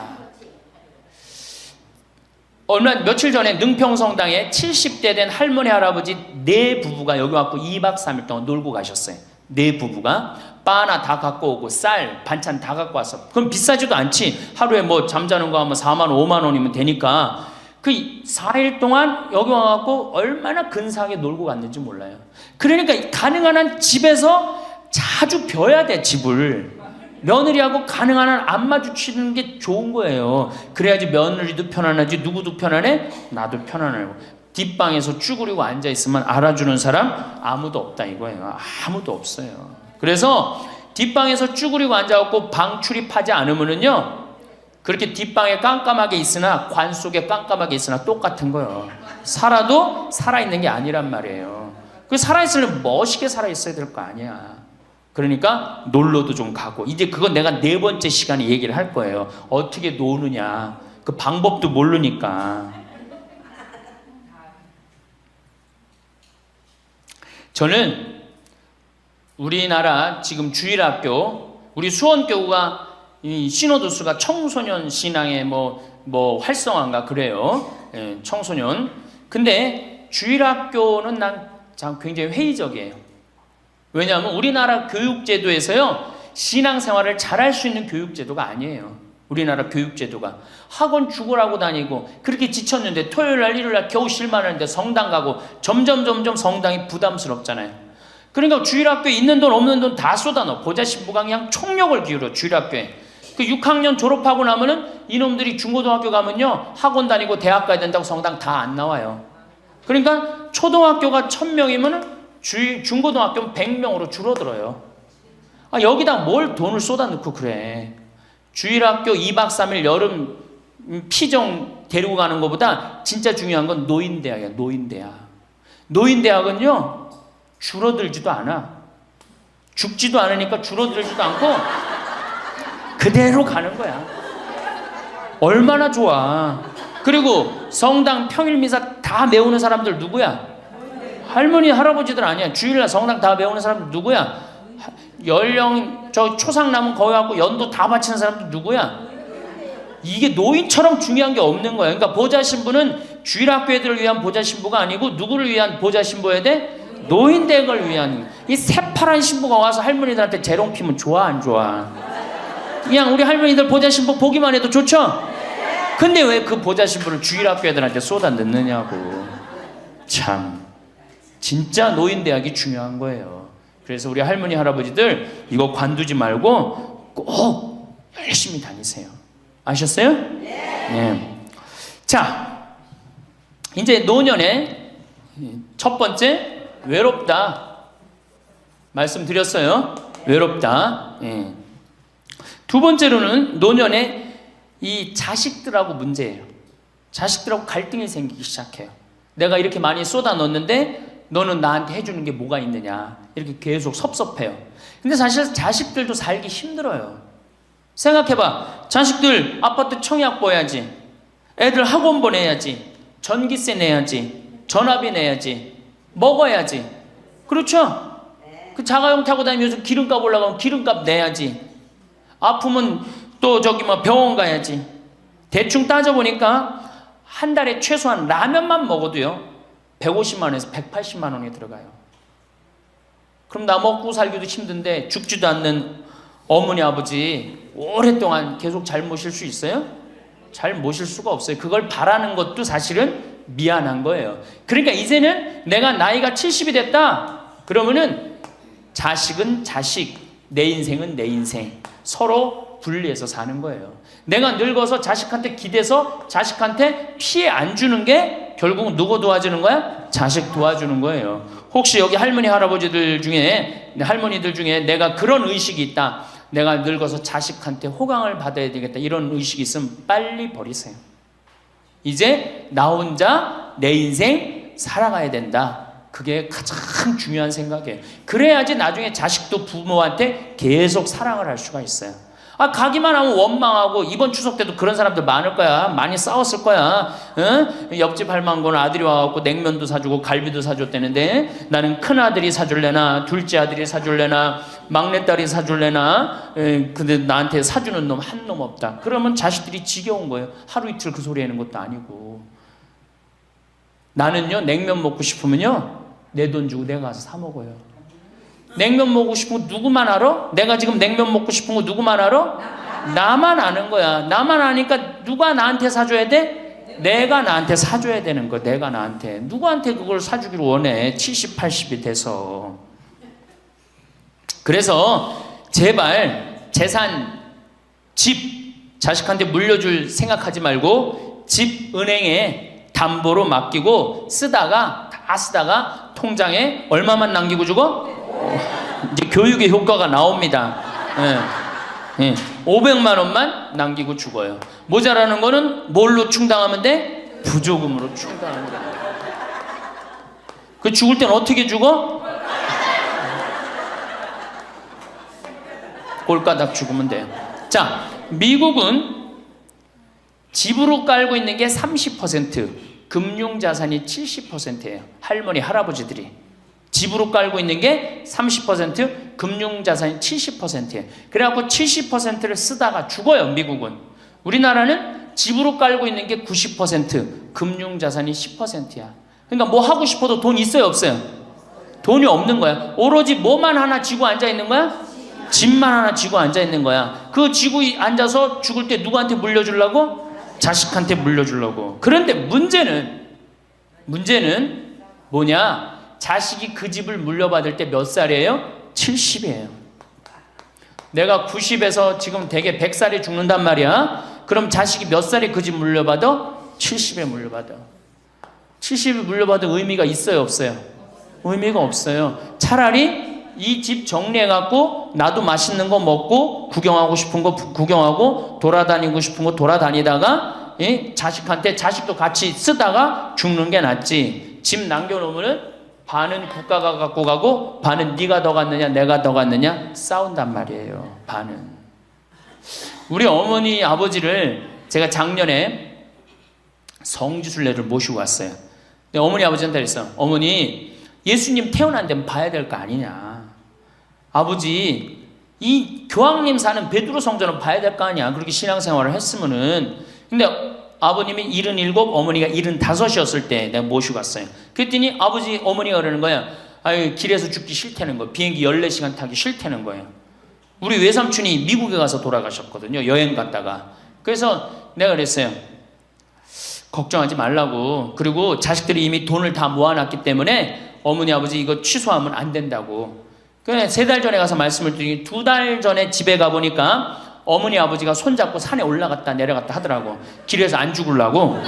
며칠 전에 능평성당에 70대 된 할머니 할아버지 네 부부가 여기 와서 2박 3일 동안 놀고 가셨어요. 네 부부가 바나 다 갖고 오고 쌀, 반찬 다 갖고 왔어. 그럼 비싸지도 않지. 하루에 뭐 잠자는 거 하면 4만 원, 5만 원이면 되니까 그 4일 동안 여기 와갖고 얼마나 근사하게 놀고 갔는지 몰라요. 그러니까 가능한 한 집에서 자주 벼야 돼, 집을. 며느리하고 가능한 한 안 마주치는 게 좋은 거예요. 그래야지 며느리도 편안하지, 누구도 편안해? 나도 편안하고. 뒷방에서 쭈그리고 앉아있으면 알아주는 사람 아무도 없다 이거예요. 아무도 없어요. 그래서 뒷방에서 쭈그리고 앉아갖고 방 출입하지 않으면은요, 그렇게 뒷방에 깜깜하게 있으나 관 속에 깜깜하게 있으나 똑같은 거예요. 살아도 살아있는 게 아니란 말이에요. 그 살아있으려면 멋있게 살아있어야 될 거 아니야. 그러니까 놀러도 좀 가고. 이제 그건 내가 4번째 시간에 얘기를 할 거예요. 어떻게 노느냐. 그 방법도 모르니까. 저는 우리나라 지금 주일학교, 우리 수원교구가 이 신호도수가 청소년 신앙의 뭐 활성화인가 그래요. 예, 청소년. 근데 주일학교는 난 굉장히 회의적이에요. 왜냐하면 우리나라 교육제도에서요, 신앙생활을 잘할 수 있는 교육제도가 아니에요. 우리나라 교육제도가. 학원 죽으라고 다니고 그렇게 지쳤는데 토요일날 일요일날 겨우 쉴만하는데 성당 가고 점점 성당이 부담스럽잖아요. 그러니까 주일학교에 있는 돈 없는 돈 다 쏟아넣어. 보좌신부가 그냥 총력을 기울여 주일학교에. 그 6학년 졸업하고 나면은 이놈들이 중고등학교 가면요 학원 다니고 대학 가야 된다고 성당 다 안 나와요. 그러니까 초등학교가 1000명이면은 중고등학교는 100명으로 줄어들어요. 여기다 뭘 돈을 쏟아넣고 그래. 주일학교 2박 3일 여름 피정 데리고 가는 것보다 진짜 중요한 건 노인대학이야. 노인대학은요 줄어들지도 않아. 죽지도 않으니까 줄어들지도 않고 그대로 가는 거야. 얼마나 좋아. 그리고 성당 평일미사 다 메우는 사람들 누구야? 할머니 할아버지들 아니야. 주일날 성당 다 메우는 사람들 누구야? 연령 저 초상 남은 거기 갖고 연도 다 바치는 사람들 누구야? 이게 노인처럼 중요한 게 없는 거야. 그러니까 보좌신부는 주일학교 애들을 위한 보좌신부가 아니고 누구를 위한 보좌신부여야 돼? 노인댁을 위한. 이 새파란 신부가 와서 할머니들한테 재롱 피면 좋아 안 좋아? 그냥 우리 할머니들 보좌신부 보기만 해도 좋죠? 근데 왜 그 보좌신부를 주일학교 애들한테 쏟아 넣느냐고. 참 진짜 노인대학이 중요한 거예요. 그래서 우리 할머니 할아버지들 이거 관두지 말고 꼭 열심히 다니세요. 아셨어요? 네. 자, 이제 노년의 첫 번째 외롭다 말씀드렸어요. 외롭다. 네. 두 번째로는 노년에 이 자식들하고 문제예요. 자식들하고 갈등이 생기기 시작해요. 내가 이렇게 많이 쏟아 넣었는데 너는 나한테 해주는 게 뭐가 있느냐. 이렇게 계속 섭섭해요. 근데 사실 자식들도 살기 힘들어요. 생각해봐. 자식들 아파트 청약 보야지. 애들 학원 보내야지. 전기세 내야지. 전화비 내야지. 먹어야지. 그렇죠? 그 자가용 타고 다니면 요즘 기름값 올라가면 기름값 내야지. 아프면 또 병원 가야지. 대충 따져보니까 한 달에 최소한 라면만 먹어도요 150만 원에서 180만 원이 들어가요. 그럼 나 먹고 살기도 힘든데 죽지도 않는 어머니 아버지 오랫동안 계속 잘 모실 수 있어요? 잘 모실 수가 없어요. 그걸 바라는 것도 사실은 미안한 거예요. 그러니까 이제는 내가 나이가 70이 됐다 그러면은 자식은 자식, 내 인생은 내 인생 서로 분리해서 사는 거예요. 내가 늙어서 자식한테 기대서 자식한테 피해 안 주는 게 결국은 누구 도와주는 거야? 자식 도와주는 거예요. 혹시 여기 할머니 할아버지들 중에 할머니들 중에 내가 그런 의식이 있다. 내가 늙어서 자식한테 호강을 받아야 되겠다. 이런 의식이 있으면 빨리 버리세요. 이제 나 혼자 내 인생 살아가야 된다. 그게 가장 중요한 생각이에요. 그래야지 나중에 자식도 부모한테 계속 사랑을 할 수가 있어요. 가기만 하면 원망하고 이번 추석 때도 그런 사람들 많을 거야. 많이 싸웠을 거야. 응? 옆집 할망구는 아들이 와갖고 냉면도 사주고 갈비도 사줬다는데 나는 큰아들이 사줄래나 둘째 아들이 사줄래나 막내딸이 사줄래나 근데 나한테 사주는 놈 한 놈 없다. 그러면 자식들이 지겨운 거예요. 하루 이틀 그 소리 하는 것도 아니고. 나는요 냉면 먹고 싶으면요 내 돈 주고 내가 가서 사 먹어요. 냉면 먹고 싶은 거 누구만 알아? 내가 지금 냉면 먹고 싶은 거 누구만 알아? 나만 아는 거야. 나만 아니까 누가 나한테 사줘야 돼? 내가 나한테 사줘야 되는 거야. 내가 나한테. 누구한테 그걸 사주기를 원해. 70, 80이 돼서. 그래서 제발 재산, 집 자식한테 물려줄 생각하지 말고 집 은행에 담보로 맡기고 다 쓰다가 통장에 얼마만 남기고 주고? 이제 교육의 효과가 나옵니다. 500만 원만 남기고 죽어요. 모자라는 거는 뭘로 충당하면 돼? 부조금으로 충당하면 돼. 그 죽을 땐 어떻게 죽어? 꼴까닥 죽으면 돼요. 자, 미국은 집으로 깔고 있는 게 30%, 금융자산이 70%예요. 할머니, 할아버지들이. 집으로 깔고 있는 게 30%, 금융자산이 70%예요. 그래갖고 70%를 쓰다가 죽어요, 미국은. 우리나라는 집으로 깔고 있는 게 90%, 금융자산이 10%야. 그러니까 뭐 하고 싶어도 돈 있어요, 없어요? 돈이 없는 거야. 오로지 뭐만 하나 쥐고 앉아 있는 거야? 집만 하나 쥐고 앉아 있는 거야. 그 쥐고 앉아서 죽을 때 누구한테 물려주려고? 자식한테 물려주려고. 그런데 문제는 뭐냐? 자식이 그 집을 물려받을 때 몇 살이에요? 70이에요. 내가 90에서 지금 대개 100살에 죽는단 말이야. 그럼 자식이 몇 살에 그 집 물려받아? 70에 물려받아. 70에 물려받을 의미가 있어요, 없어요? 의미가 없어요. 차라리 이 집 정리해갖고 나도 맛있는 거 먹고 구경하고 싶은 거 구경하고 돌아다니고 싶은 거 돌아다니다가 자식한테 자식도 같이 쓰다가 죽는 게 낫지. 집 남겨놓으면은 반은 국가가 갖고 가고 반은 네가 더 갖느냐 내가 더 갖느냐 싸운단 말이에요. 반은. 우리 어머니 아버지를 제가 작년에 성지순례를 모시고 왔어요. 근데 어머니 아버지한테 그랬어요. 어머니 예수님 태어난 데는 봐야 될 거 아니냐. 아버지 이 교황님 사는 베드로 성전은 봐야 될 거 아니야. 그렇게 신앙생활을 했으면은. 근데 아버님이 77, 어머니가 75이었을 때 내가 모시고 갔어요. 그랬더니 아버지 어머니가 그러는 거야. 아유 길에서 죽기 싫다는 거야. 비행기 14시간 타기 싫다는 거예요. 우리 외삼촌이 미국에 가서 돌아가셨거든요. 여행 갔다가. 그래서 내가 그랬어요. 걱정하지 말라고. 그리고 자식들이 이미 돈을 다 모아놨기 때문에 어머니 아버지 이거 취소하면 안 된다고. 그래 3달 전에 가서 말씀을 드리니 2달 전에 집에 가보니까 어머니 아버지가 손잡고 산에 올라갔다 내려갔다 하더라고. 길에서 안 죽으려고.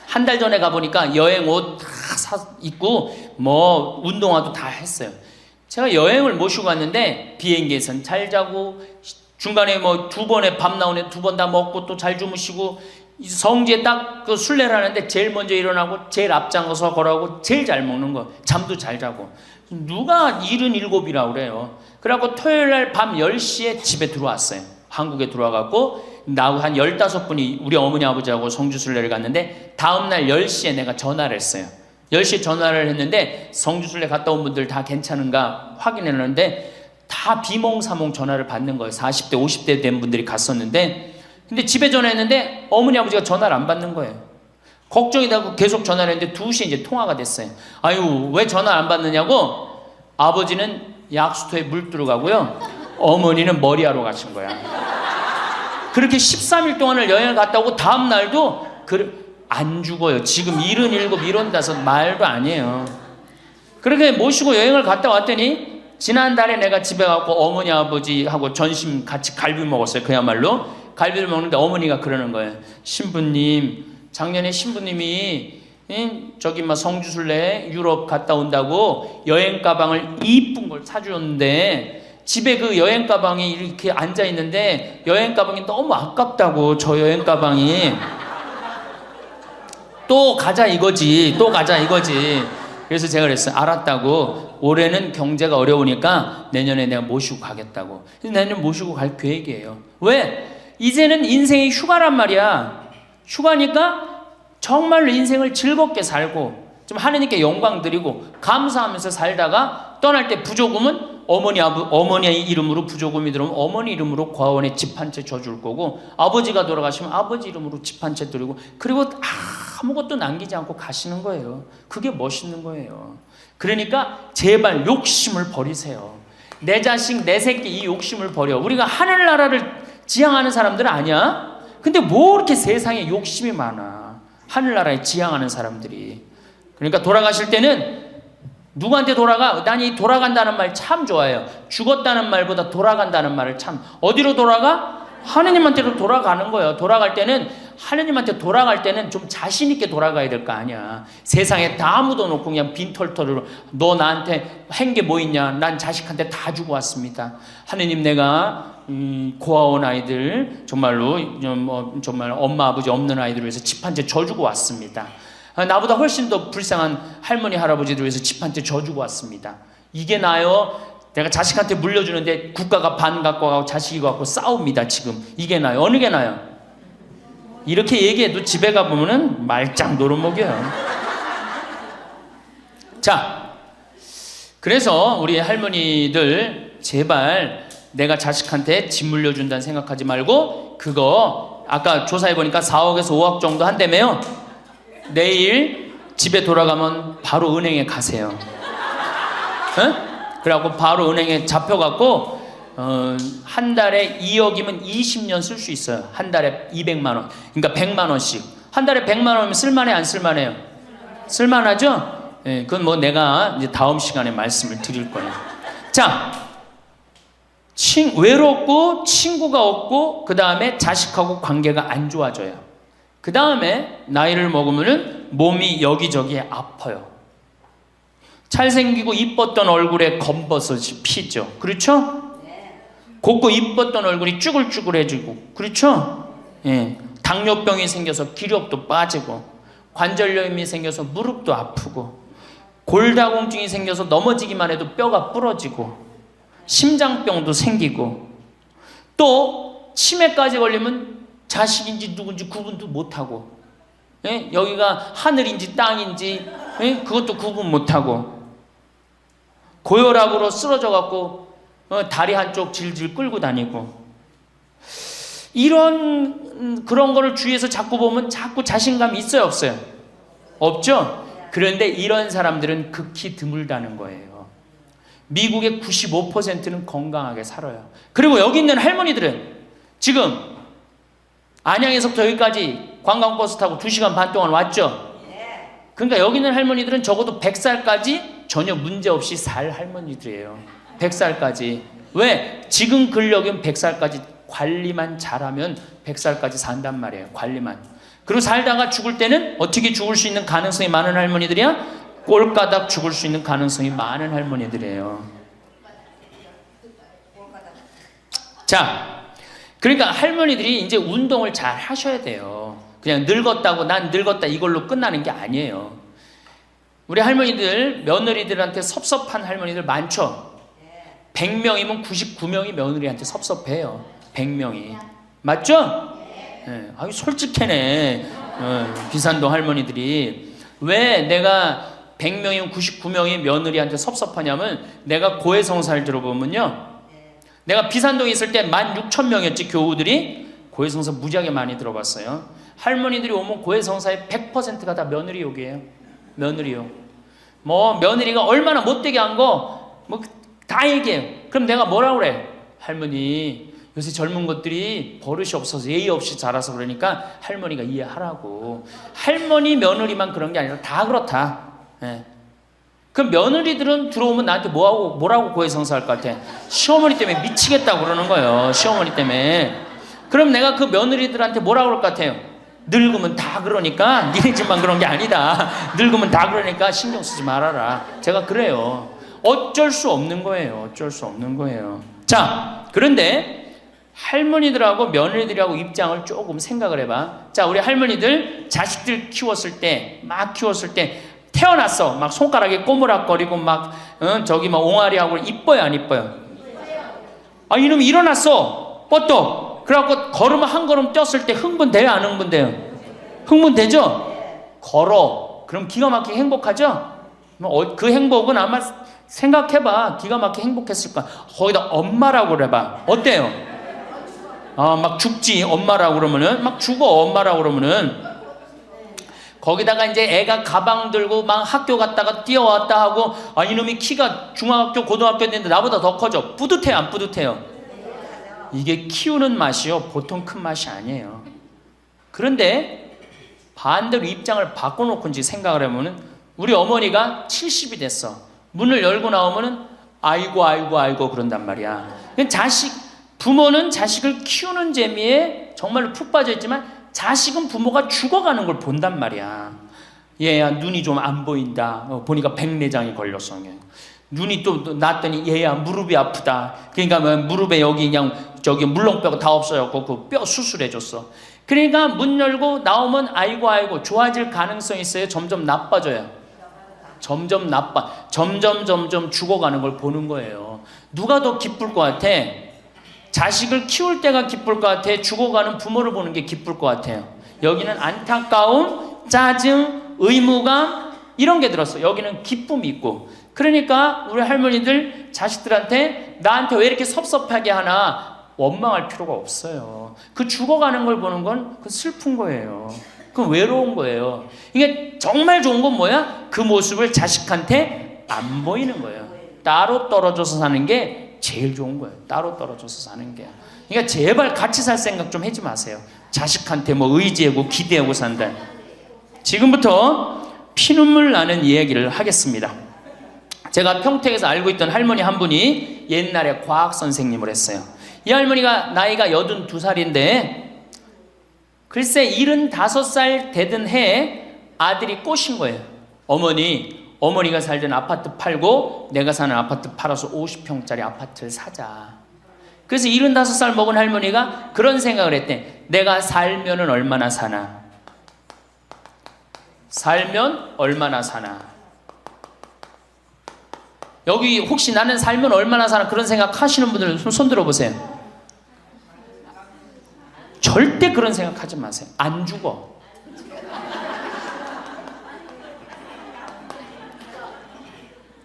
한 달 전에 가보니까 여행 옷 다 입고 뭐 운동화도 다 했어요. 제가 여행을 모시고 갔는데 비행기에선 잘 자고 중간에 뭐 2번에 밥 나오네 2번 다 먹고 또 잘 주무시고 성지에 딱 그 순례를 하는데 제일 먼저 일어나고 제일 앞장서서 걸어가고 제일 잘 먹는 거 잠도 잘 자고. 누가 77이라고 그래요. 그래갖고 토요일날 밤 10시에 집에 들어왔어요. 한국에 들어와갖고 나하고 한 15분이 우리 어머니 아버지하고 성주순례를 갔는데 다음날 10시에 내가 전화를 했어요. 10시에 전화를 했는데 성주순례 갔다 온 분들 다 괜찮은가 확인했는데 다 비몽사몽 전화를 받는 거예요. 40대 50대 된 분들이 갔었는데 근데 집에 전화했는데 어머니 아버지가 전화를 안 받는 거예요. 걱정이 되고 계속 전화를 했는데 2시에 이제 통화가 됐어요. 아유 왜 전화 안 받느냐고. 아버지는 약수터에 물 들어가고요. 어머니는 머리하러 가신 거야. 그렇게 13일 동안을 여행을 갔다 오고 다음 날도 안 죽어요. 지금 77, 75 말도 아니에요. 그렇게 모시고 여행을 갔다 왔더니 지난달에 내가 집에 가고 어머니 아버지하고 전심 같이 갈비 먹었어요. 그야말로 갈비를 먹는데 어머니가 그러는 거예요. 신부님 작년에 신부님이 저기 막 성주순례 유럽 갔다 온다고 여행 가방을 이쁜 걸 사주었는데 집에 그 여행 가방이 이렇게 앉아 있는데 여행 가방이 너무 아깝다고. 저 여행 가방이 또 가자 이거지. 그래서 제가 그랬어요. 알았다고. 올해는 경제가 어려우니까 내년에 내가 모시고 가겠다고. 그래서 내년 모시고 갈 계획이에요. 왜? 이제는 인생이 휴가란 말이야. 휴가니까 정말로 인생을 즐겁게 살고 좀 하느님께 영광 드리고 감사하면서 살다가 떠날 때 부조금은 어머니의 이름으로 부조금이 들어오면 어머니 이름으로 과원에 집 한 채 줘줄 거고 아버지가 돌아가시면 아버지 이름으로 집 한 채 드리고 그리고 아무것도 남기지 않고 가시는 거예요. 그게 멋있는 거예요. 그러니까 제발 욕심을 버리세요. 내 자식 내 새끼 이 욕심을 버려. 우리가 하늘나라를 지향하는 사람들은 아니야? 근데 뭐 이렇게 세상에 욕심이 많아. 하늘나라에 지향하는 사람들이. 그러니까 돌아가실 때는 누구한테 돌아가? 난 이 돌아간다는 말 참 좋아해요. 죽었다는 말보다 돌아간다는 말을 참. 어디로 돌아가? 하느님한테로 돌아가는 거예요. 돌아갈 때는 하느님한테 돌아갈 때는 좀 자신 있게 돌아가야 될 거 아니야. 세상에 다 묻어놓고 그냥 빈털터리로 너 나한테 한 게 뭐 있냐? 난 자식한테 다 주고 왔습니다. 하느님 내가 고아원 아이들 정말로 정말 엄마 아버지 없는 아이들 위해서 집 한 채 져주고 왔습니다. 나보다 훨씬 더 불쌍한 할머니 할아버지들 위해서 집 한 채 져주고 왔습니다. 이게 나요? 내가 자식한테 물려주는데 국가가 반 갖고 가고 자식이 갖고 싸웁니다. 지금 이게 나요? 어느 게 나요? 이렇게 얘기해도 집에 가보면은 말짱 노릇먹여요. 자, 그래서 우리 할머니들 제발 내가 자식한테 집 물려준다는 생각하지 말고 그거 아까 조사해보니까 4억에서 5억 정도 한다며요. 내일 집에 돌아가면 바로 은행에 가세요. 응? 그래갖고 바로 은행에 잡혀갖고 한 달에 2억이면 20년 쓸 수 있어요. 한 달에 200만 원. 그러니까 100만 원씩. 한 달에 100만 원이면 쓸만해, 안 쓸만해요? 쓸만하죠? 예, 그건 뭐 내가 이제 다음 시간에 말씀을 드릴 거예요. 자, 외롭고 친구가 없고 그 다음에 자식하고 관계가 안 좋아져요. 그 다음에 나이를 먹으면은 몸이 여기저기에 아파요. 잘생기고 이뻤던 얼굴에 검버섯이 피죠. 그렇죠? 곱고 이뻤던 얼굴이 쭈글쭈글해지고, 그렇죠? 예. 당뇨병이 생겨서 기력도 빠지고, 관절염이 생겨서 무릎도 아프고, 골다공증이 생겨서 넘어지기만 해도 뼈가 부러지고, 심장병도 생기고, 또 치매까지 걸리면 자식인지 누군지 구분도 못하고, 예? 여기가 하늘인지 땅인지, 예? 그것도 구분 못하고, 고혈압으로 쓰러져 갖고 다리 한쪽 질질 끌고 다니고, 이런 그런 거를 주위에서 자꾸 보면 자꾸 자신감이 있어요, 없어요? 없죠? 그런데 이런 사람들은 극히 드물다는 거예요. 미국의 95%는 건강하게 살아요. 그리고 여기 있는 할머니들은 지금 안양에서부터 여기까지 관광버스 타고 2시간 반 동안 왔죠? 그러니까 여기 있는 할머니들은 적어도 100살까지 전혀 문제없이 살 할머니들이에요. 100살까지. 왜? 지금 근력은 100살까지 관리만 잘하면 100살까지 산단 말이에요. 관리만. 그리고 살다가 죽을 때는 어떻게 죽을 수 있는 가능성이 많은 할머니들이야? 꼴가닥 죽을 수 있는 가능성이 많은 할머니들이에요. 자, 그러니까 할머니들이 이제 운동을 잘 하셔야 돼요. 그냥 늙었다고 난 늙었다 이걸로 끝나는 게 아니에요. 우리 할머니들, 며느리들한테 섭섭한 할머니들 많죠? 100명이면 99명이 며느리한테 섭섭해요. 100명이. 맞죠? 네. 아유, 솔직해네. 비산동 할머니들이. 왜 내가 100명이면 99명이 며느리한테 섭섭하냐면, 내가 고해성사를 들어보면요, 내가 비산동에 있을 때 16,000명이었지, 교우들이. 고해성사 무지하게 많이 들어봤어요. 할머니들이 오면 고해성사의 100%가 다 며느리 욕이에요. 며느리 욕. 뭐 며느리가 얼마나 못되게 한 거 뭐 다 얘기해요. 그럼 내가 뭐라고 그래? 할머니, 요새 젊은 것들이 버릇이 없어서 예의 없이 자라서 그러니까 할머니가 이해하라고. 할머니 며느리만 그런 게 아니라 다 그렇다. 예. 그럼 며느리들은 들어오면 나한테 뭐라고 고해성사할 것 같아? 시어머니 때문에 미치겠다고 그러는 거예요. 시어머니 때문에. 그럼 내가 그 며느리들한테 뭐라고 그럴 것 같아요? 늙으면 다 그러니까, 니네 집만 그런 게 아니다. 늙으면 다 그러니까 신경 쓰지 말아라. 제가 그래요. 어쩔 수 없는 거예요. 어쩔 수 없는 거예요. 자, 그런데 할머니들하고 며느리들하고 입장을 조금 생각을 해봐. 자, 우리 할머니들 자식들 키웠을 때, 막 키웠을 때 태어났어. 막 손가락에 꼬무락거리고 막 저기 막 옹알이하고 이뻐요, 안 이뻐요? 아, 이놈이 일어났어. 뻗떡. 그래갖고 걸으면 한 걸음 뛰었을 때 흥분돼요, 안 흥분돼요? 흥분되죠? 걸어. 그럼 기가 막히게 행복하죠? 그 행복은 아마 생각해봐. 기가 막히게 행복했을 거야. 거기다 엄마라고 그래봐. 어때요? 아, 막 죽지. 엄마라고 그러면은 막 죽어. 엄마라고 그러면은. 거기다가 이제 애가 가방 들고 막 학교 갔다가 뛰어왔다 하고, 아, 이놈이 키가 중학교 고등학교 됐는데 나보다 더 커져. 뿌듯해요, 안 뿌듯해요? 이게 키우는 맛이요, 보통 큰 맛이 아니에요. 그런데 반대로 입장을 바꿔놓고 이제 생각을 해보면, 우리 어머니가 70이 됐어. 문을 열고 나오면은 아이고 그런단 말이야. 부모는 자식을 키우는 재미에 정말로 푹 빠져있지만, 자식은 부모가 죽어가는 걸 본단 말이야. 얘야 눈이 좀 안 보인다. 보니까 백내장이 걸렸어. 눈이 또 났더니 얘야 무릎이 아프다. 그러니까 무릎에 여기 그냥 저기 물렁뼈가 다 없어졌고 그 뼈 수술해줬어. 그러니까 문 열고 나오면 아이고 좋아질 가능성이 있어요? 점점 나빠져요? 점점 죽어가는 걸 보는 거예요. 누가 더 기쁠 것 같아? 자식을 키울 때가 기쁠 것 같아? 죽어가는 부모를 보는 게 기쁠 것 같아요? 여기는 안타까움, 짜증, 의무감 이런 게 들었어. 여기는 기쁨이 있고. 그러니까 우리 할머니들 자식들한테 나한테 왜 이렇게 섭섭하게 하나 원망할 필요가 없어요. 그 죽어가는 걸 보는 건 그 슬픈 거예요. 그 외로운 거예요. 이게 정말 좋은 건 뭐야? 그 모습을 자식한테 안 보이는 거예요. 따로 떨어져서 사는 게 제일 좋은 거예요. 따로 떨어져서 사는 게. 그러니까 제발 같이 살 생각 좀 하지 마세요. 자식한테 뭐 의지하고 기대하고 산다. 지금부터 피눈물 나는 이야기를 하겠습니다. 제가 평택에서 알고 있던 할머니 한 분이 옛날에 과학 선생님을 했어요. 이 할머니가 나이가 82살인데 글쎄 75살 되던 해에 아들이 꼬신 거예요. 어머니가 살던 아파트 팔고 내가 사는 아파트 팔아서 50평짜리 아파트를 사자. 그래서 75살 먹은 할머니가 그런 생각을 했대. 내가 살면은 얼마나 사나? 살면 얼마나 사나? 여기 혹시 나는 살면 얼마나 사나 그런 생각 하시는 분들 손 들어보세요. 절대 그런 생각 하지 마세요. 안 죽어.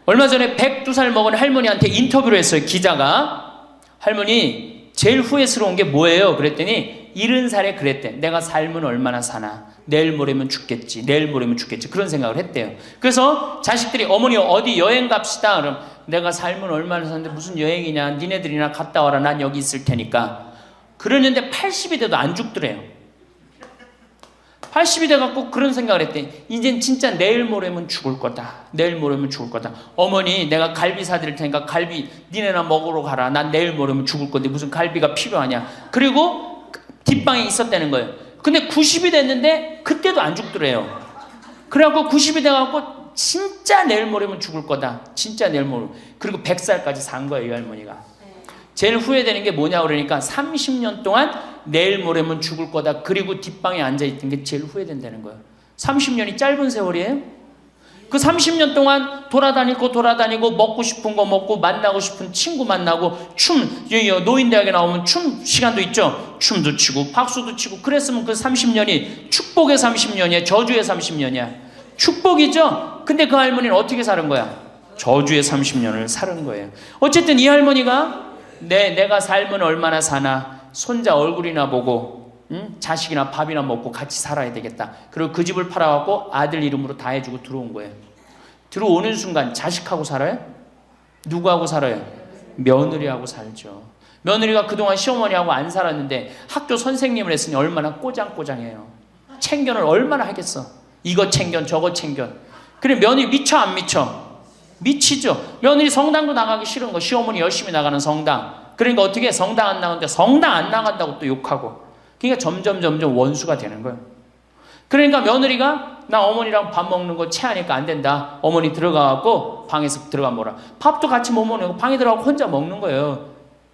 얼마 전에 102살 먹은 할머니한테 인터뷰를 했어요. 기자가. 할머니 제일 후회스러운 게 뭐예요? 그랬더니 70살에 그랬대. 내가 살면 얼마나 사나? 내일 모레면 죽겠지. 내일 모레면 죽겠지. 그런 생각을 했대요. 그래서 자식들이 어머니 어디 여행 갑시다. 그럼 내가 살면 얼마나 사는데 무슨 여행이냐. 니네들이나 갔다 와라. 난 여기 있을 테니까. 그러는데 80이 돼도 안 죽더래요. 80이 돼갖고 그런 생각을 했대. 이젠 진짜 내일 모레면 죽을 거다. 내일 모레면 죽을 거다. 어머니 내가 갈비 사드릴 테니까 갈비 니네나 먹으러 가라. 난 내일 모레면 죽을 건데 무슨 갈비가 필요하냐. 그리고 뒷방에 있었다는 거예요. 근데 90이 됐는데 그때도 안 죽더래요. 그래갖고 90이 돼갖고 진짜 내일 모레면 죽을 거다. 진짜 내일 모레. 그리고 100살까지 산 거예요. 이 할머니가. 제일 후회되는 게 뭐냐 그러니까 30년 동안 내일 모레면 죽을 거다. 그리고 뒷방에 앉아있던 게 제일 후회된다는 거예요. 30년이 짧은 세월이에요? 그 30년 동안 돌아다니고 먹고 싶은 거 먹고 만나고 싶은 친구 만나고 노인대학에 나오면 춤 시간도 있죠. 춤도 추고 박수도 치고 그랬으면 그 30년이 축복의 30년이야? 저주의 30년이야? 축복이죠? 근데 그 할머니는 어떻게 사는 거야? 저주의 30년을 사는 거예요. 어쨌든 이 할머니가 내가 살면 얼마나 사나 손자 얼굴이나 보고 자식이나 밥이나 먹고 같이 살아야 되겠다. 그리고 그 집을 팔아갖고 아들 이름으로 다 해주고 들어온 거예요. 들어오는 순간 자식하고 살아요? 누구하고 살아요? 며느리하고 살죠. 며느리가 그동안 시어머니하고 안 살았는데 학교 선생님을 했으니 얼마나 꼬장꼬장해요. 챙견을 얼마나 하겠어. 이거 챙견 저거 챙견. 그래 며느리 미쳐 안 미쳐? 미치죠. 며느리 성당도 나가기 싫은 거. 시어머니 열심히 나가는 성당. 그러니까 어떻게 성당 안 나가는데 성당 안 나간다고 또 욕하고. 그러니까 점점 원수가 되는 거예요. 그러니까 며느리가 나 어머니랑 밥 먹는 거 체하니까 안 된다. 어머니 들어가갖고 방에서 들어가 먹어라. 밥도 같이 못 먹는 거 방에 들어가고 혼자 먹는 거예요.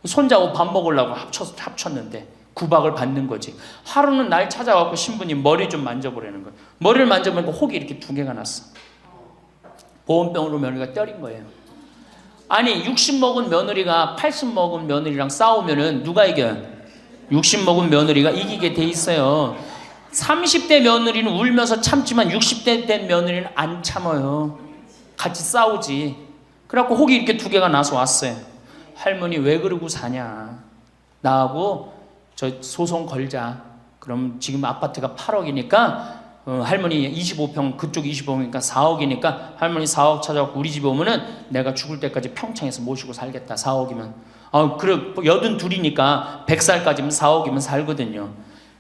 손자하고 밥 먹으려고 합쳤는데 구박을 받는 거지. 하루는 날 찾아갖고 신부님 머리 좀 만져보라는 거예요. 머리를 만져보니까 혹이 이렇게 2개가 났어. 보온병으로 며느리가 때린 거예요. 아니 60 먹은 며느리가 80 먹은 며느리랑 싸우면은 누가 이겨요? 60 먹은 며느리가 이기게 돼 있어요. 30대 며느리는 울면서 참지만 60대 된 며느리는 안 참아요. 같이 싸우지. 그래갖고 혹이 이렇게 2개가 나서 왔어요. 할머니 왜 그러고 사냐. 나하고 저 소송 걸자. 그럼 지금 아파트가 8억이니까 할머니 25평 그쪽 25평이니까 4억이니까 할머니 4억 찾아갖고 우리 집에 오면은 내가 죽을 때까지 평창에서 모시고 살겠다. 4억이면 그래 82이니까 100살까지면 4억이면 살거든요.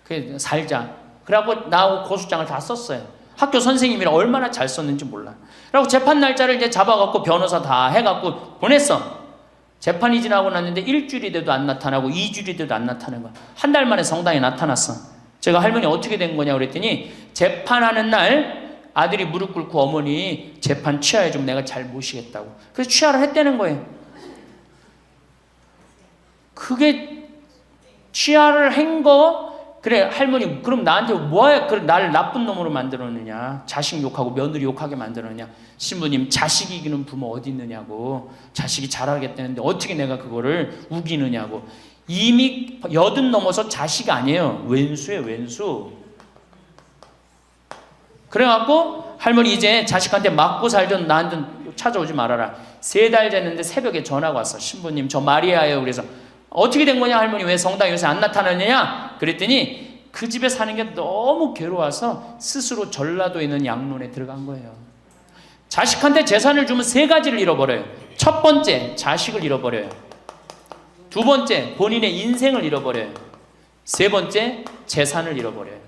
그래 살자. 그래갖고 나하고 고소장을 다 썼어요. 학교 선생님이라 얼마나 잘 썼는지 몰라. 그래갖고 재판 날짜를 이제 잡아갖고 변호사 다 해갖고 보냈어. 재판이 지나고 났는데 1주일이 돼도 안 나타나고 2주일이 돼도 안 나타나는 거야. 한 달 만에 성당에 나타났어. 제가 할머니 어떻게 된 거냐 그랬더니 재판하는 날 아들이 무릎 꿇고 어머니 재판 취하해 좀 내가 잘 모시겠다고. 그래서 취하를 했다는 거예요. 그게 취하를 한 거. 그래 할머니 그럼 나한테 뭐야 그래 나를 나쁜 놈으로 만들었느냐. 자식 욕하고 며느리 욕하게 만들었느냐. 신부님 자식이 이기는 부모 어디 있느냐고. 자식이 잘하겠다는데 어떻게 내가 그거를 우기느냐고. 이미 80 넘어서 자식 아니에요. 왼수예요, 왼수. 그래갖고 할머니 이제 자식한테 맞고 살던 나한테 찾아오지 말아라. 3달 됐는데 새벽에 전화가 왔어. 신부님 저 마리아예요. 그래서 어떻게 된 거냐 할머니 왜 성당에 요새 안 나타나느냐 그랬더니 그 집에 사는 게 너무 괴로워서 스스로 전라도에 있는 양론에 들어간 거예요. 자식한테 재산을 주면 3가지를 잃어버려요. 첫 번째 자식을 잃어버려요. 두 번째, 본인의 인생을 잃어버려요. 세 번째, 재산을 잃어버려요.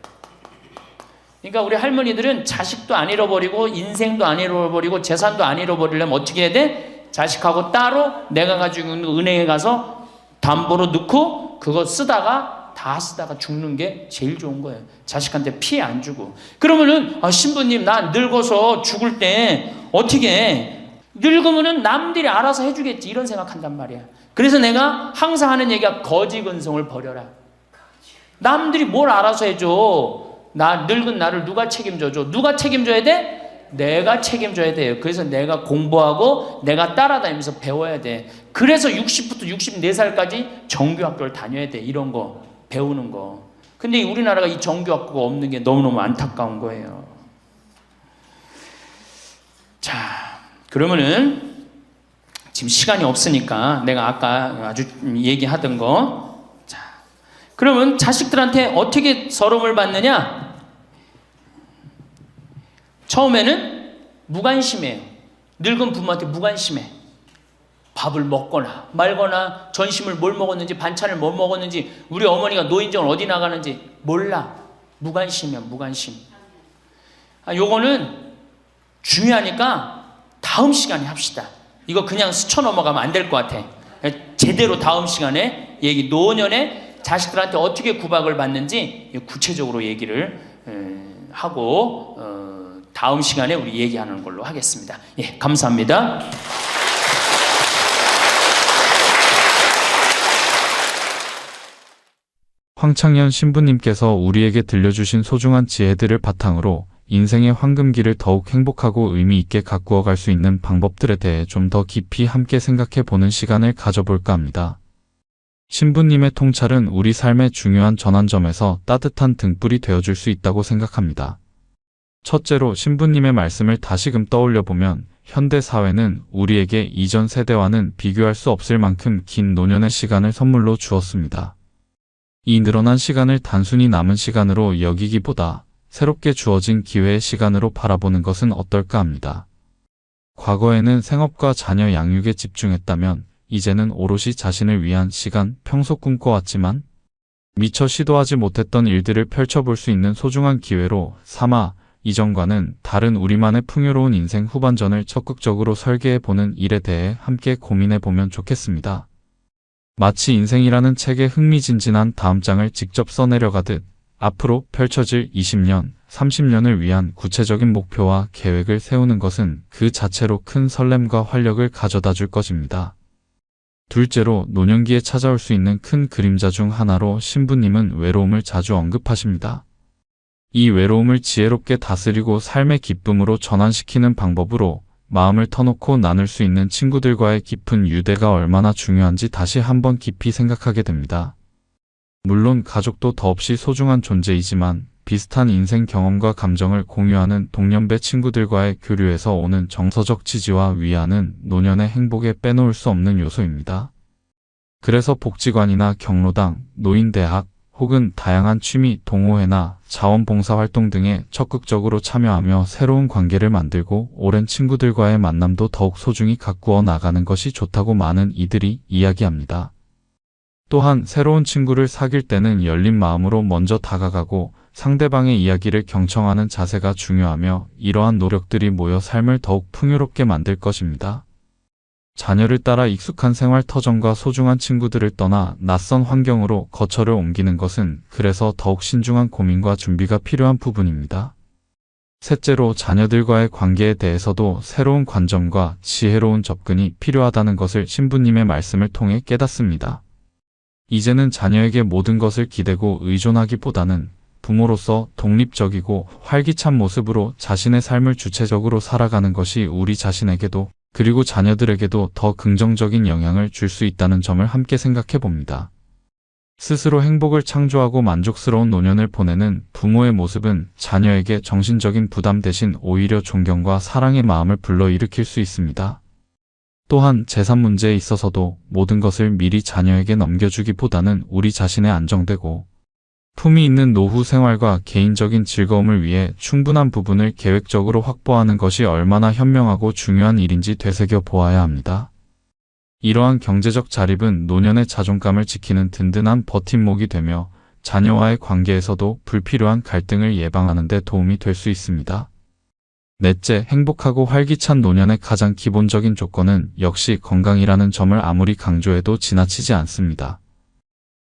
그러니까 우리 할머니들은 자식도 안 잃어버리고 인생도 안 잃어버리고 재산도 안 잃어버리려면 어떻게 해야 돼? 자식하고 따로 내가 가지고 있는 은행에 가서 담보로 넣고 그거 다 쓰다가 죽는 게 제일 좋은 거예요. 자식한테 피해 안 주고. 그러면은 신부님 나 늙어서 죽을 때 어떻게 해? 늙으면은 남들이 알아서 해주겠지 이런 생각한단 말이야. 그래서 내가 항상 하는 얘기가 거지 근성을 버려라. 남들이 뭘 알아서 해줘. 늙은 나를 누가 책임져줘? 누가 책임져야 돼? 내가 책임져야 돼요. 그래서 내가 공부하고 내가 따라다니면서 배워야 돼. 그래서 60부터 64살까지 정규학교를 다녀야 돼. 이런 거 배우는 거. 근데 우리나라가 이 정규학교가 없는 게 너무너무 안타까운 거예요. 자, 그러면은 지금 시간이 없으니까 내가 아까 아주 얘기하던 거. 자, 그러면 자식들한테 어떻게 서름을 받느냐? 처음에는 무관심해요. 늙은 부모한테 무관심해. 밥을 먹거나 말거나 전심을 뭘 먹었는지 반찬을 뭘 먹었는지 우리 어머니가 노인정을 어디 나가는지 몰라. 무관심이야. 무관심. 요거는 중요하니까 다음 시간에 합시다. 이거 그냥 스쳐 넘어가면 안 될 것 같아. 제대로 다음 시간에 노년에 자식들한테 어떻게 구박을 받는지 구체적으로 얘기를 하고 다음 시간에 우리 얘기하는 걸로 하겠습니다. 예, 감사합니다. 황창현 신부님께서 우리에게 들려주신 소중한 지혜들을 바탕으로 인생의 황금기를 더욱 행복하고 의미 있게 가꾸어 갈 수 있는 방법들에 대해 좀 더 깊이 함께 생각해 보는 시간을 가져볼까 합니다. 신부님의 통찰은 우리 삶의 중요한 전환점에서 따뜻한 등불이 되어줄 수 있다고 생각합니다. 첫째로 신부님의 말씀을 다시금 떠올려보면 현대 사회는 우리에게 이전 세대와는 비교할 수 없을 만큼 긴 노년의 시간을 선물로 주었습니다. 이 늘어난 시간을 단순히 남은 시간으로 여기기보다 새롭게 주어진 기회의 시간으로 바라보는 것은 어떨까 합니다. 과거에는 생업과 자녀 양육에 집중했다면 이제는 오롯이 자신을 위한 시간, 평소 꿈꿔왔지만 미처 시도하지 못했던 일들을 펼쳐볼 수 있는 소중한 기회로 삼아 이전과는 다른 우리만의 풍요로운 인생 후반전을 적극적으로 설계해보는 일에 대해 함께 고민해보면 좋겠습니다. 마치 인생이라는 책에 흥미진진한 다음 장을 직접 써내려가듯 앞으로 펼쳐질 20년, 30년을 위한 구체적인 목표와 계획을 세우는 것은 그 자체로 큰 설렘과 활력을 가져다 줄 것입니다. 둘째로 노년기에 찾아올 수 있는 큰 그림자 중 하나로 신부님은 외로움을 자주 언급하십니다. 이 외로움을 지혜롭게 다스리고 삶의 기쁨으로 전환시키는 방법으로 마음을 터놓고 나눌 수 있는 친구들과의 깊은 유대가 얼마나 중요한지 다시 한번 깊이 생각하게 됩니다. 물론 가족도 더없이 소중한 존재이지만 비슷한 인생 경험과 감정을 공유하는 동년배 친구들과의 교류에서 오는 정서적 지지와 위안은 노년의 행복에 빼놓을 수 없는 요소입니다. 그래서 복지관이나 경로당, 노인대학, 혹은 다양한 취미, 동호회나 자원봉사활동 등에 적극적으로 참여하며 새로운 관계를 만들고 오랜 친구들과의 만남도 더욱 소중히 가꾸어 나가는 것이 좋다고 많은 이들이 이야기합니다. 또한 새로운 친구를 사귈 때는 열린 마음으로 먼저 다가가고 상대방의 이야기를 경청하는 자세가 중요하며 이러한 노력들이 모여 삶을 더욱 풍요롭게 만들 것입니다. 자녀를 따라 익숙한 생활 터전과 소중한 친구들을 떠나 낯선 환경으로 거처를 옮기는 것은 그래서 더욱 신중한 고민과 준비가 필요한 부분입니다. 셋째로 자녀들과의 관계에 대해서도 새로운 관점과 지혜로운 접근이 필요하다는 것을 신부님의 말씀을 통해 깨닫습니다. 이제는 자녀에게 모든 것을 기대고 의존하기보다는 부모로서 독립적이고 활기찬 모습으로 자신의 삶을 주체적으로 살아가는 것이 우리 자신에게도 그리고 자녀들에게도 더 긍정적인 영향을 줄 수 있다는 점을 함께 생각해 봅니다. 스스로 행복을 창조하고 만족스러운 노년을 보내는 부모의 모습은 자녀에게 정신적인 부담 대신 오히려 존경과 사랑의 마음을 불러일으킬 수 있습니다. 또한 재산 문제에 있어서도 모든 것을 미리 자녀에게 넘겨주기보다는 우리 자신의 안정되고 품위 있는 노후 생활과 개인적인 즐거움을 위해 충분한 부분을 계획적으로 확보하는 것이 얼마나 현명하고 중요한 일인지 되새겨 보아야 합니다. 이러한 경제적 자립은 노년의 자존감을 지키는 든든한 버팀목이 되며 자녀와의 관계에서도 불필요한 갈등을 예방하는 데 도움이 될 수 있습니다. 넷째, 행복하고 활기찬 노년의 가장 기본적인 조건은 역시 건강이라는 점을 아무리 강조해도 지나치지 않습니다.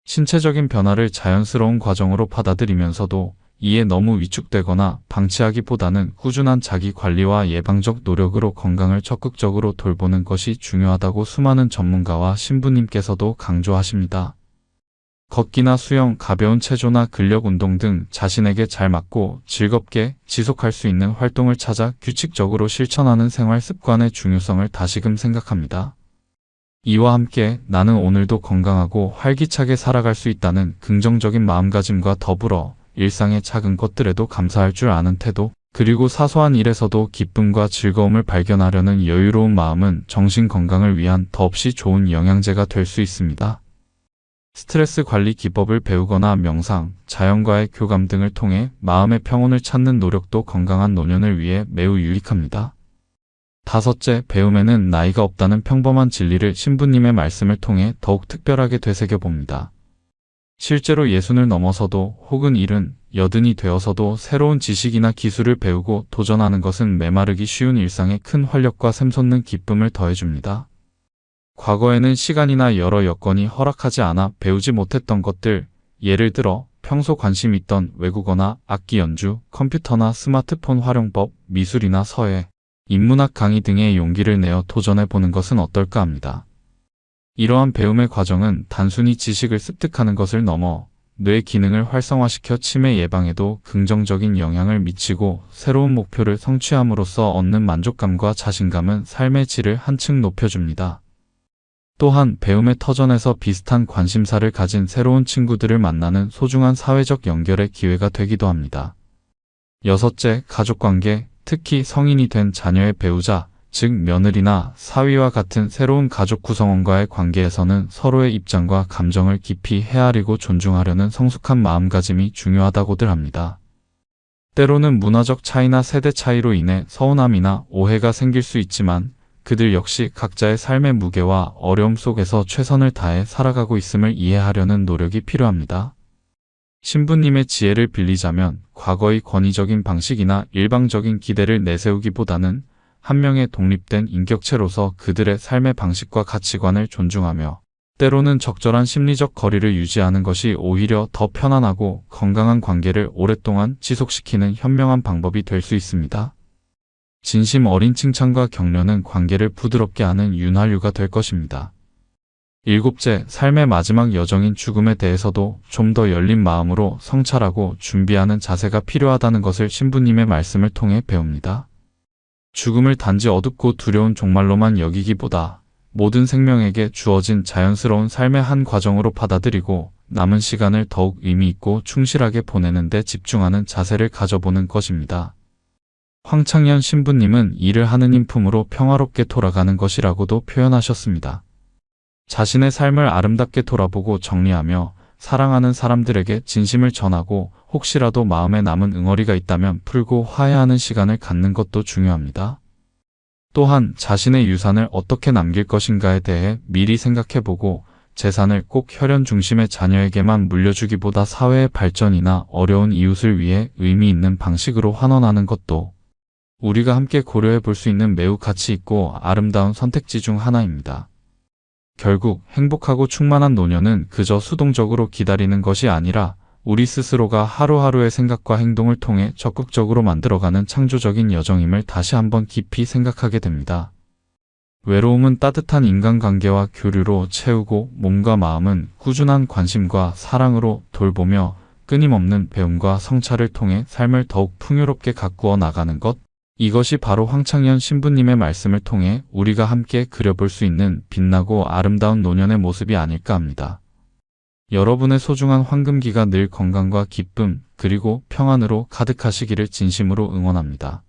신체적인 변화를 자연스러운 과정으로 받아들이면서도 이에 너무 위축되거나 방치하기보다는 꾸준한 자기 관리와 예방적 노력으로 건강을 적극적으로 돌보는 것이 중요하다고 수많은 전문가와 신부님께서도 강조하십니다. 걷기나 수영, 가벼운 체조나 근력 운동 등 자신에게 잘 맞고 즐겁게 지속할 수 있는 활동을 찾아 규칙적으로 실천하는 생활 습관의 중요성을 다시금 생각합니다. 이와 함께 나는 오늘도 건강하고 활기차게 살아갈 수 있다는 긍정적인 마음가짐과 더불어 일상의 작은 것들에도 감사할 줄 아는 태도, 그리고 사소한 일에서도 기쁨과 즐거움을 발견하려는 여유로운 마음은 정신 건강을 위한 더없이 좋은 영양제가 될 수 있습니다. 스트레스 관리 기법을 배우거나 명상, 자연과의 교감 등을 통해 마음의 평온을 찾는 노력도 건강한 노년을 위해 매우 유익합니다. 다섯째, 배움에는 나이가 없다는 평범한 진리를 신부님의 말씀을 통해 더욱 특별하게 되새겨봅니다. 실제로 60을 넘어서도 혹은 70, 80이 되어서도 새로운 지식이나 기술을 배우고 도전하는 것은 메마르기 쉬운 일상에 큰 활력과 샘솟는 기쁨을 더해줍니다. 과거에는 시간이나 여러 여건이 허락하지 않아 배우지 못했던 것들, 예를 들어 평소 관심 있던 외국어나 악기 연주, 컴퓨터나 스마트폰 활용법, 미술이나 서예, 인문학 강의 등의 용기를 내어 도전해보는 것은 어떨까 합니다. 이러한 배움의 과정은 단순히 지식을 습득하는 것을 넘어 뇌 기능을 활성화시켜 치매 예방에도 긍정적인 영향을 미치고 새로운 목표를 성취함으로써 얻는 만족감과 자신감은 삶의 질을 한층 높여줍니다. 또한 배움의 터전에서 비슷한 관심사를 가진 새로운 친구들을 만나는 소중한 사회적 연결의 기회가 되기도 합니다. 여섯째, 가족관계, 특히 성인이 된 자녀의 배우자, 즉 며느리나 사위와 같은 새로운 가족 구성원과의 관계에서는 서로의 입장과 감정을 깊이 헤아리고 존중하려는 성숙한 마음가짐이 중요하다고들 합니다. 때로는 문화적 차이나 세대 차이로 인해 서운함이나 오해가 생길 수 있지만 그들 역시 각자의 삶의 무게와 어려움 속에서 최선을 다해 살아가고 있음을 이해하려는 노력이 필요합니다. 신부님의 지혜를 빌리자면 과거의 권위적인 방식이나 일방적인 기대를 내세우기보다는 한 명의 독립된 인격체로서 그들의 삶의 방식과 가치관을 존중하며 때로는 적절한 심리적 거리를 유지하는 것이 오히려 더 편안하고 건강한 관계를 오랫동안 지속시키는 현명한 방법이 될 수 있습니다. 진심 어린 칭찬과 격려는 관계를 부드럽게 하는 윤활유가 될 것입니다. 일곱째, 삶의 마지막 여정인 죽음에 대해서도 좀 더 열린 마음으로 성찰하고 준비하는 자세가 필요하다는 것을 신부님의 말씀을 통해 배웁니다. 죽음을 단지 어둡고 두려운 종말로만 여기기보다 모든 생명에게 주어진 자연스러운 삶의 한 과정으로 받아들이고 남은 시간을 더욱 의미 있고 충실하게 보내는 데 집중하는 자세를 가져보는 것입니다. 황창현 신부님은 이를 하느님 품으로 평화롭게 돌아가는 것이라고도 표현하셨습니다. 자신의 삶을 아름답게 돌아보고 정리하며 사랑하는 사람들에게 진심을 전하고 혹시라도 마음에 남은 응어리가 있다면 풀고 화해하는 시간을 갖는 것도 중요합니다. 또한 자신의 유산을 어떻게 남길 것인가에 대해 미리 생각해보고 재산을 꼭 혈연 중심의 자녀에게만 물려주기보다 사회의 발전이나 어려운 이웃을 위해 의미 있는 방식으로 환원하는 것도 우리가 함께 고려해 볼 수 있는 매우 가치 있고 아름다운 선택지 중 하나입니다. 결국 행복하고 충만한 노년은 그저 수동적으로 기다리는 것이 아니라 우리 스스로가 하루하루의 생각과 행동을 통해 적극적으로 만들어가는 창조적인 여정임을 다시 한번 깊이 생각하게 됩니다. 외로움은 따뜻한 인간관계와 교류로 채우고 몸과 마음은 꾸준한 관심과 사랑으로 돌보며 끊임없는 배움과 성찰을 통해 삶을 더욱 풍요롭게 가꾸어 나가는 것, 이것이 바로 황창현 신부님의 말씀을 통해 우리가 함께 그려볼 수 있는 빛나고 아름다운 노년의 모습이 아닐까 합니다. 여러분의 소중한 황금기가 늘 건강과 기쁨 그리고 평안으로 가득하시기를 진심으로 응원합니다.